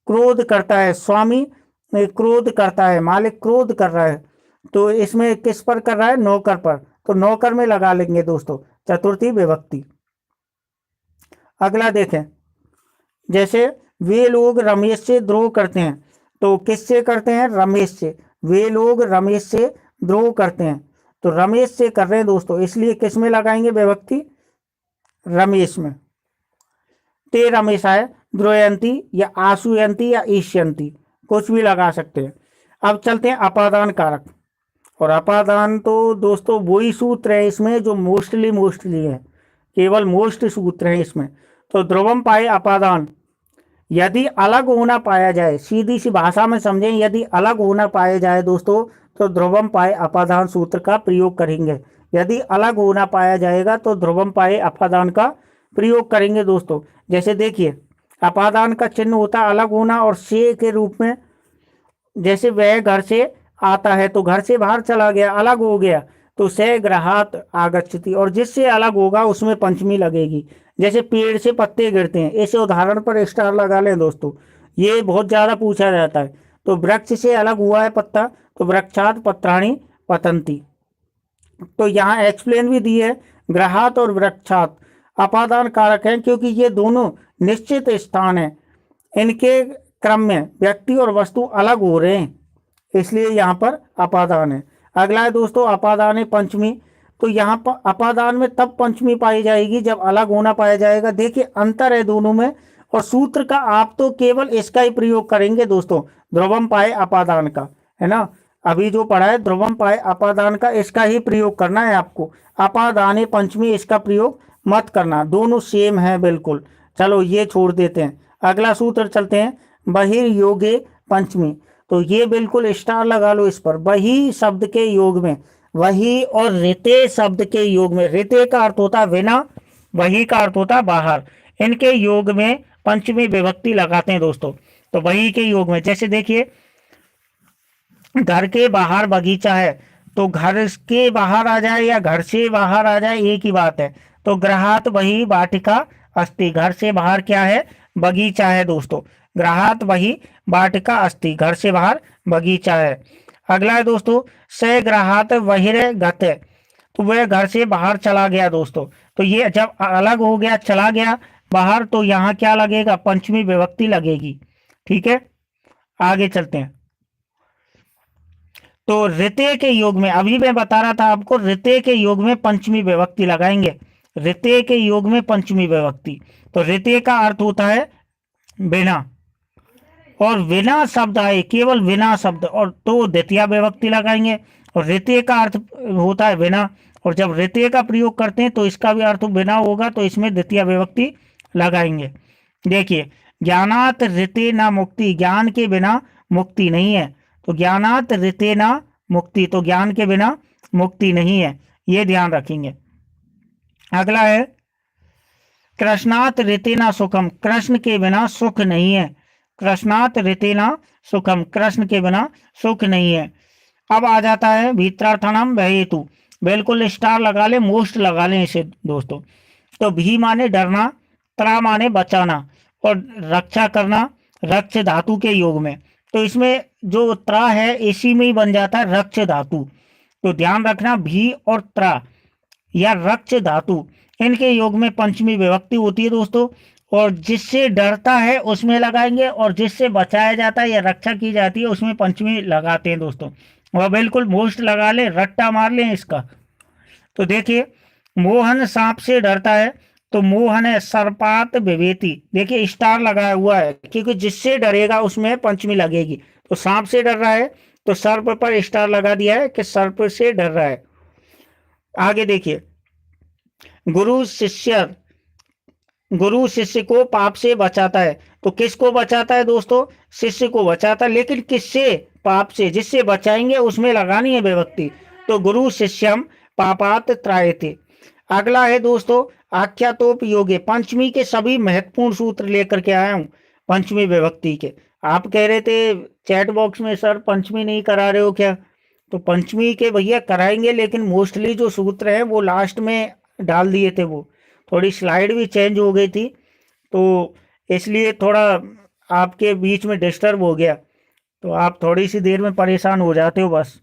क्रोध करता है, स्वामी क्रोध करता है, मालिक क्रोध कर रहा है, तो इसमें किस पर कर रहा है? नौकर पर, तो नौकर में लगा लेंगे दोस्तों चतुर्थी विभक्ति। अगला देखें, जैसे वे लोग रमेश से द्रोह करते हैं, तो किससे करते हैं? रमेश से। वे लोग रमेश से द्रोह करते हैं, तो रमेश से कर रहे हैं दोस्तों, इसलिए किस में लगाएंगे विभक्ति? रमेश में। ते रमेशाय द्रोयंती या आशुयंती या ईष्यंती, कुछ भी लगा सकते हैं। अब चलते हैं अपादान कारक, और अपादान तो दोस्तों वही सूत्र है इसमें जो मोस्टली है, केवल मोस्ट सूत्र है इसमें। तो ध्रुवम पाए अपादान, यदि अलग होना पाया जाए, सीधी सी भाषा में समझें, यदि अलग होना पाया जाए दोस्तों तो ध्रुवम पाए अपादान सूत्र का प्रयोग करेंगे। यदि अलग होना पाया जाएगा तो ध्रुवम पाए अपादान का प्रयोग करेंगे दोस्तों। जैसे देखिए अपादान का चिन्ह होता है अलग होना, और से के रूप में, जैसे वह घर से आता है तो घर से बाहर चला गया, अलग हो गया, तो से ग्रहात आगच्छति, और जिससे अलग होगा उसमें पंचमी लगेगी। जैसे पेड़ से पत्ते गिरते हैं, ऐसे उदाहरण पर स्टार लगा लें दोस्तों, ये बहुत ज़्यादा पूछा जाता है। तो वृक्ष से अलग हुआ है पत्ता तो वृक्षात पत्राणि पतंती। तो यहाँ एक्सप्लेन भी दी है, ग्रहात और वृक्षात अपादान कारक हैं क्योंकि ये दोनों निश्चित स्थान है, इनके क्रम में व्यक्ति और वस्तु अलग हो रहे हैं, इसलिए यहाँ पर अपादान है। अगला है दोस्तों अपादान है पंचमी, तो यहाँ पर अपादान में तब पंचमी पाई जाएगी जब अलग होना पाया जाएगा। देखिए अंतर है दोनों में, और सूत्र का आप तो केवल इसका ही प्रयोग करेंगे दोस्तों, ध्रुवम पाए अपादान का, है ना। अभी जो पढ़ा है ध्रुवम पाए अपादान का, इसका ही प्रयोग करना है आपको। अपादाने पंचमी इसका प्रयोग मत करना, दोनों सेम है बिल्कुल। चलो ये छोड़ देते हैं, अगला सूत्र चलते हैं, बहिर्योगे पंचमी। तो ये बिल्कुल स्टार लगा लो इस पर। वही शब्द के योग में, वही और रिते शब्द के योग में, रिते का अर्थ होता है बिना, वही का अर्थ होता है बाहर, इनके योग में पंचमी विभक्ति लगाते हैं दोस्तों। तो वही के योग में, जैसे देखिए घर के बाहर बगीचा है, तो घर के बाहर आ जाए या घर से बाहर आ जाए एक ही बात है। तो ग्रहात वही वाटिका अस्ति, घर से बाहर क्या है? बगीचा है दोस्तों। ग्रहात वही वाटिका अस्ति, घर से बाहर बगीचा है। अगला है दोस्तों स ग्रहात बहिर्गत, तो वह घर से बाहर चला गया दोस्तों। तो ये जब अलग हो गया, चला गया बाहर, तो यहाँ क्या लगेगा? पंचमी विभक्ति लगेगी। ठीक है, आगे चलते हैं। तो ऋते के योग में, अभी मैं बता रहा था आपको, ऋते के योग में पंचमी विभक्ति लगाएंगे, ऋते के योग में पंचमी विभक्ति। तो ऋते का अर्थ होता है बिना, और बिना शब्द आए, केवल बिना शब्द, और तो द्वितीय विभक्ति लगाएंगे। और ऋते का अर्थ होता है बिना, और जब ऋते का प्रयोग करते हैं तो इसका भी अर्थ बिना होगा, तो इसमें द्वितीय विभक्ति लगाएंगे। देखिए ज्ञानात ऋते न मुक्ति, ज्ञान के बिना मुक्ति नहीं है। तो ज्ञानात ऋतेना मुक्ति, तो ज्ञान के बिना मुक्ति नहीं है, ये ध्यान रखेंगे। अगला है कृष्णात ऋतेना सुखम, कृष्ण के बिना सुख नहीं है। कृष्णात ऋतेना सुखम, कृष्ण के बिना सुख नहीं है। अब आ जाता है भीतरार्थनम भयेतु, बिल्कुल स्टार लगा ले, मोस्ट लगा लें इसे दोस्तों। तो भी माने डरना, त्रा माने बचाना, और रक्षा करना रक्ष धातु के योग में। तो इसमें जो त्रा है इसी में ही बन जाता है रक्ष धातु। तो ध्यान रखना, भी और त्रा या रक्ष धातु, इनके योग में पंचमी विभक्ति होती है दोस्तों। और जिससे डरता है उसमें लगाएंगे, और जिससे बचाया जाता है या रक्षा की जाती है उसमें पंचमी लगाते हैं दोस्तों। और बिल्कुल मोस्ट लगा ले, रट्टा मार लें इसका। तो देखिए, मोहन सांप से डरता है, तो मोहन है सर्पात विवेती, देखिए स्टार लगाया हुआ है, क्योंकि जिससे डरेगा उसमें पंचमी लगेगी। तो सांप से डर रहा है तो सर्प पर स्टार लगा दिया है कि सर्प से डर रहा है। आगे देखिए, गुरु शिष्य, गुरु शिष्य को पाप से बचाता है। तो किसको बचाता है दोस्तों? शिष्य को बचाता है, लेकिन किससे? पाप से। जिससे बचाएंगे उसमें लगानी है विभक्ति। तो गुरु शिष्यम पापात त्रायते। अगला है दोस्तों आख्यातोप योगे, पंचमी के सभी महत्वपूर्ण सूत्र लेकर के आया हूं पंचमी विभक्ति के। आप कह रहे थे चैट बॉक्स में सर पंचमी नहीं करा रहे हो क्या? तो पंचमी के भैया कराएंगे, लेकिन मोस्टली जो सूत्र हैं वो लास्ट में डाल दिए थे। वो थोड़ी स्लाइड भी चेंज हो गई थी, तो इसलिए थोड़ा आपके बीच में डिस्टर्ब हो गया, तो आप थोड़ी सी देर में परेशान हो जाते हो बस।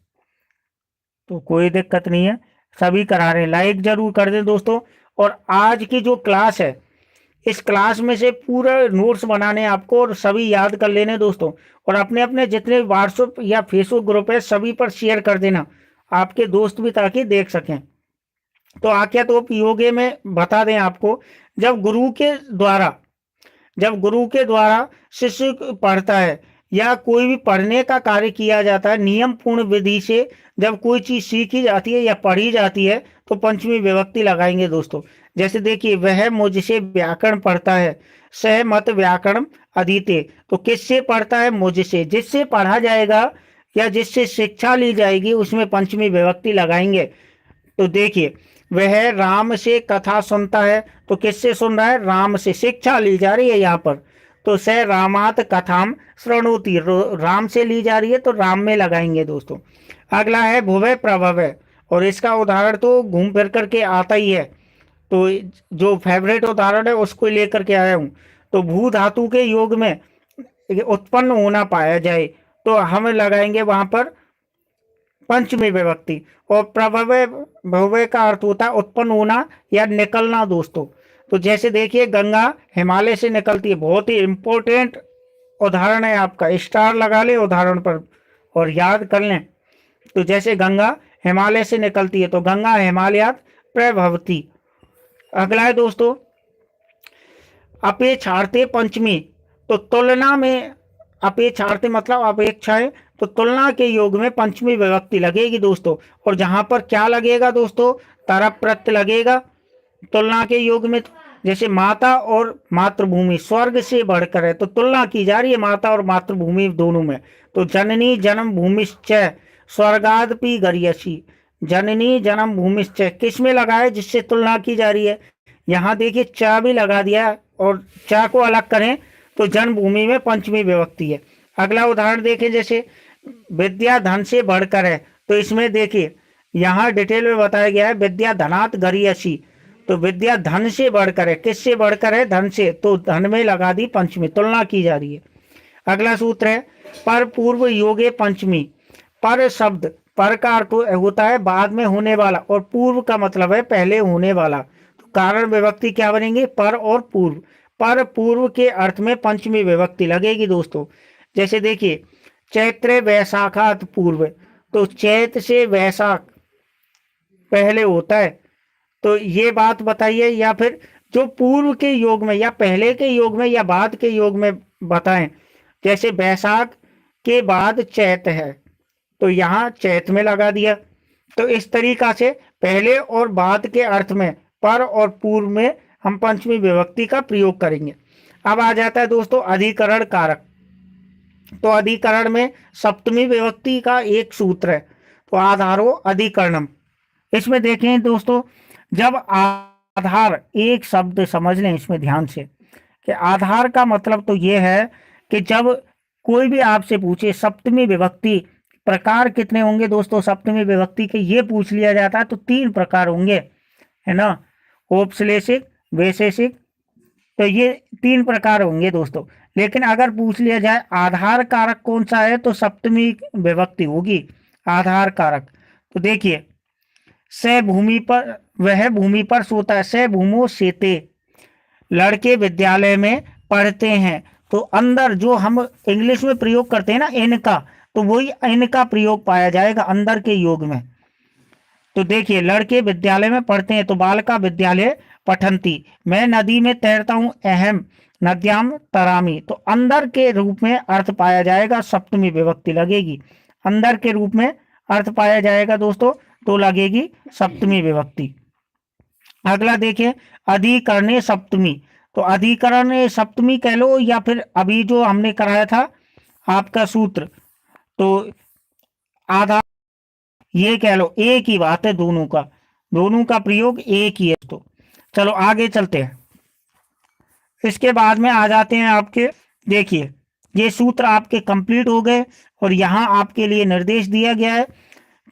तो कोई दिक्कत नहीं है, सभी करा रहे हैं। लाइक जरूर कर दें दोस्तों। और आज की जो क्लास है, इस क्लास में से पूरा नोट्स बनाने आपको और सभी याद कर लेने दोस्तों। और अपने अपने जितने व्हाट्सएप या फेसबुक ग्रुप है सभी पर शेयर कर देना, आपके दोस्त भी ताकि देख सकें। तो आख्या तो योगे में बता दें आपको, जब गुरु के द्वारा शिष्य पढ़ता है या कोई भी पढ़ने का कार्य किया जाता है नियम पूर्ण विधि से, जब कोई चीज सीखी जाती है या पढ़ी जाती है तो पंचमी विभक्ति लगाएंगे दोस्तों। जैसे देखिए, वह मुझसे व्याकरण पढ़ता है, सह मत व्याकरण अधीते। तो किससे पढ़ता है? मुझसे। जिससे पढ़ा जाएगा या जिससे शिक्षा ली जाएगी उसमें पंचमी विभक्ति लगाएंगे। तो देखिए, वह राम से कथा सुनता है, तो किससे सुन रहा है? राम से, शिक्षा ली जा रही है यहाँ पर। तो स रामात कथाम श्रृणोति, राम से ली जा रही है तो राम में लगाएंगे दोस्तों। अगला है भुवय प्रभवय, और इसका उदाहरण तो घूम फिर करके आता ही है, तो जो फेवरेट उदाहरण है उसको लेकर के आया हूँ। तो भू धातु के योग में उत्पन्न होना पाया जाए तो हम लगाएंगे वहां पर पंचमी विभक्ति। और प्रभवय, भव्य का अर्थ होता है उत्पन्न होना या निकलना दोस्तों। तो जैसे देखिए, गंगा हिमालय से निकलती है, बहुत ही इंपॉर्टेंट उदाहरण है आपका, स्टार लगा ले उदाहरण पर और याद कर लें। तो जैसे गंगा हिमालय से निकलती है तो गंगा हिमालयात प्रभवती। अगला है दोस्तों अपेक्षार्थे पंचमी, तो तुलना में, अपेक्षार्थे मतलब अपेक्षाएं, तो तुलना के योग में पंचमी विभक्ति लगेगी दोस्तों। और जहां पर क्या लगेगा दोस्तों? तरप प्रत्यय लगेगा तुलना के योग में। जैसे माता और मातृभूमि स्वर्ग से बढ़कर है, तो तुलना की जा रही है माता और मातृभूमि दोनों में। तो जननी जन्म भूमिश्च स्वर्गादपि गरियसी, जननी जन्म भूमिश्च किस में लगा है? जिससे तुलना की जा रही है। यहाँ देखिए चा भी लगा दिया, और चा को अलग करें तो जन्मभूमि में पंचमी विभक्ति है। अगला उदाहरण देखें, जैसे विद्या धन से बढ़कर है, तो इसमें देखिए यहाँ डिटेल में बताया गया है विद्या धनात गरियसी, तो विद्या धन से बढ़कर है, किससे बढ़कर है? धन से, तो धन में लगा दी पंचमी, तुलना की जा रही है। अगला सूत्र है पर पूर्व योगे पंचमी। पर शब्द, पर का अर्थ होता है बाद में होने वाला, और पूर्व का मतलब है पहले होने वाला। तो कारण विभक्ति क्या बनेंगे? पर और पूर्व। पर पूर्व के अर्थ में पंचमी विभक्ति लगेगी दोस्तों। जैसे देखिए, चैत्र वैशाखात पूर्व, तो चैत से वैशाख पहले होता है, तो ये बात बताइए। या फिर जो पूर्व के योग में या पहले के योग में या बाद के योग में बताएं। जैसे वैशाख के बाद चैत है, तो यहाँ चैत में लगा दिया। तो इस तरीका से पहले और बाद के अर्थ में पर और पूर्व में हम पंचमी विभक्ति का प्रयोग करेंगे। अब आ जाता है दोस्तों अधिकरण कारक। तो अधिकरण में सप्तमी विभक्ति का एक सूत्र है, तो आधारो अधिकरणम। इसमें देखें दोस्तों, जब आधार, एक शब्द समझ लें इसमें ध्यान से, कि आधार का मतलब तो ये है कि जब कोई भी आपसे पूछे सप्तमी विभक्ति प्रकार कितने होंगे दोस्तों, सप्तमी विभक्ति के ये पूछ लिया जाता है तो 3 प्रकार होंगे, है ना, औपश्लेषिक, वैशेषिक, तो ये 3 प्रकार होंगे दोस्तों। लेकिन अगर पूछ लिया जाए आधार कारक कौन सा है, तो सप्तमी विभक्ति होगी आधार कारक। तो देखिए, स भूमि पर, वह भूमि पर सोता है, स भूमो सेते, लड़के विद्यालय में पढ़ते हैं। तो अंदर जो हम इंग्लिश में प्रयोग करते हैं ना इनका, तो वही इनका प्रयोग पाया जाएगा अंदर के योग में। तो देखिए, लड़के विद्यालय में पढ़ते हैं, तो बालका विद्यालय पठंती, मैं नदी में तैरता हूं, अहम नद्याम तरामी, तो अंदर के रूप में अर्थ पाया जाएगा, सप्तमी विभक्ति लगेगी, अंदर के रूप में अर्थ पाया जाएगा दोस्तों, तो लगेगी सप्तमी विभक्ति। अगला देखिए, अधिकरणे सप्तमी, तो अधिकरण सप्तमी कह लो, या फिर अभी जो हमने कराया था आपका सूत्र, तो आधा, ये कह लो, एक ही बात है, दोनों का प्रयोग एक ही है। तो चलो आगे चलते हैं। इसके बाद में आ जाते हैं आपके, देखिए ये सूत्र आपके कंप्लीट हो गए, और यहाँ आपके लिए निर्देश दिया गया है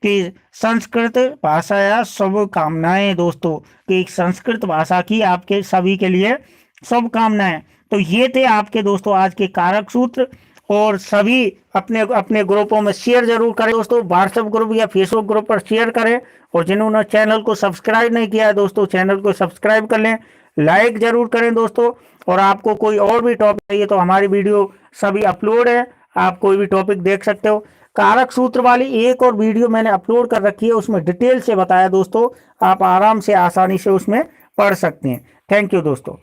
कि संस्कृत भाषा या शुभकामनाएं दोस्तों, कि संस्कृत भाषा की आपके सभी के लिए शुभकामनाएं। तो ये थे आपके दोस्तों आज के कारक सूत्र, और सभी अपने अपने ग्रुपों में शेयर जरूर करें दोस्तों, व्हाट्सएप ग्रुप या फेसबुक ग्रुप पर शेयर करें, और जिन्होंने चैनल को सब्सक्राइब नहीं किया है दोस्तों, चैनल को सब्सक्राइब कर लें, लाइक जरूर करें दोस्तों। और आपको कोई और भी टॉपिक चाहिए तो हमारी वीडियो सभी अपलोड है, आप कोई भी टॉपिक देख सकते हो। कारक सूत्र वाली एक और वीडियो मैंने अपलोड कर रखी है, उसमें डिटेल से बताया दोस्तों, आप आराम से आसानी से उसमें पढ़ सकते हैं। थैंक यू दोस्तों।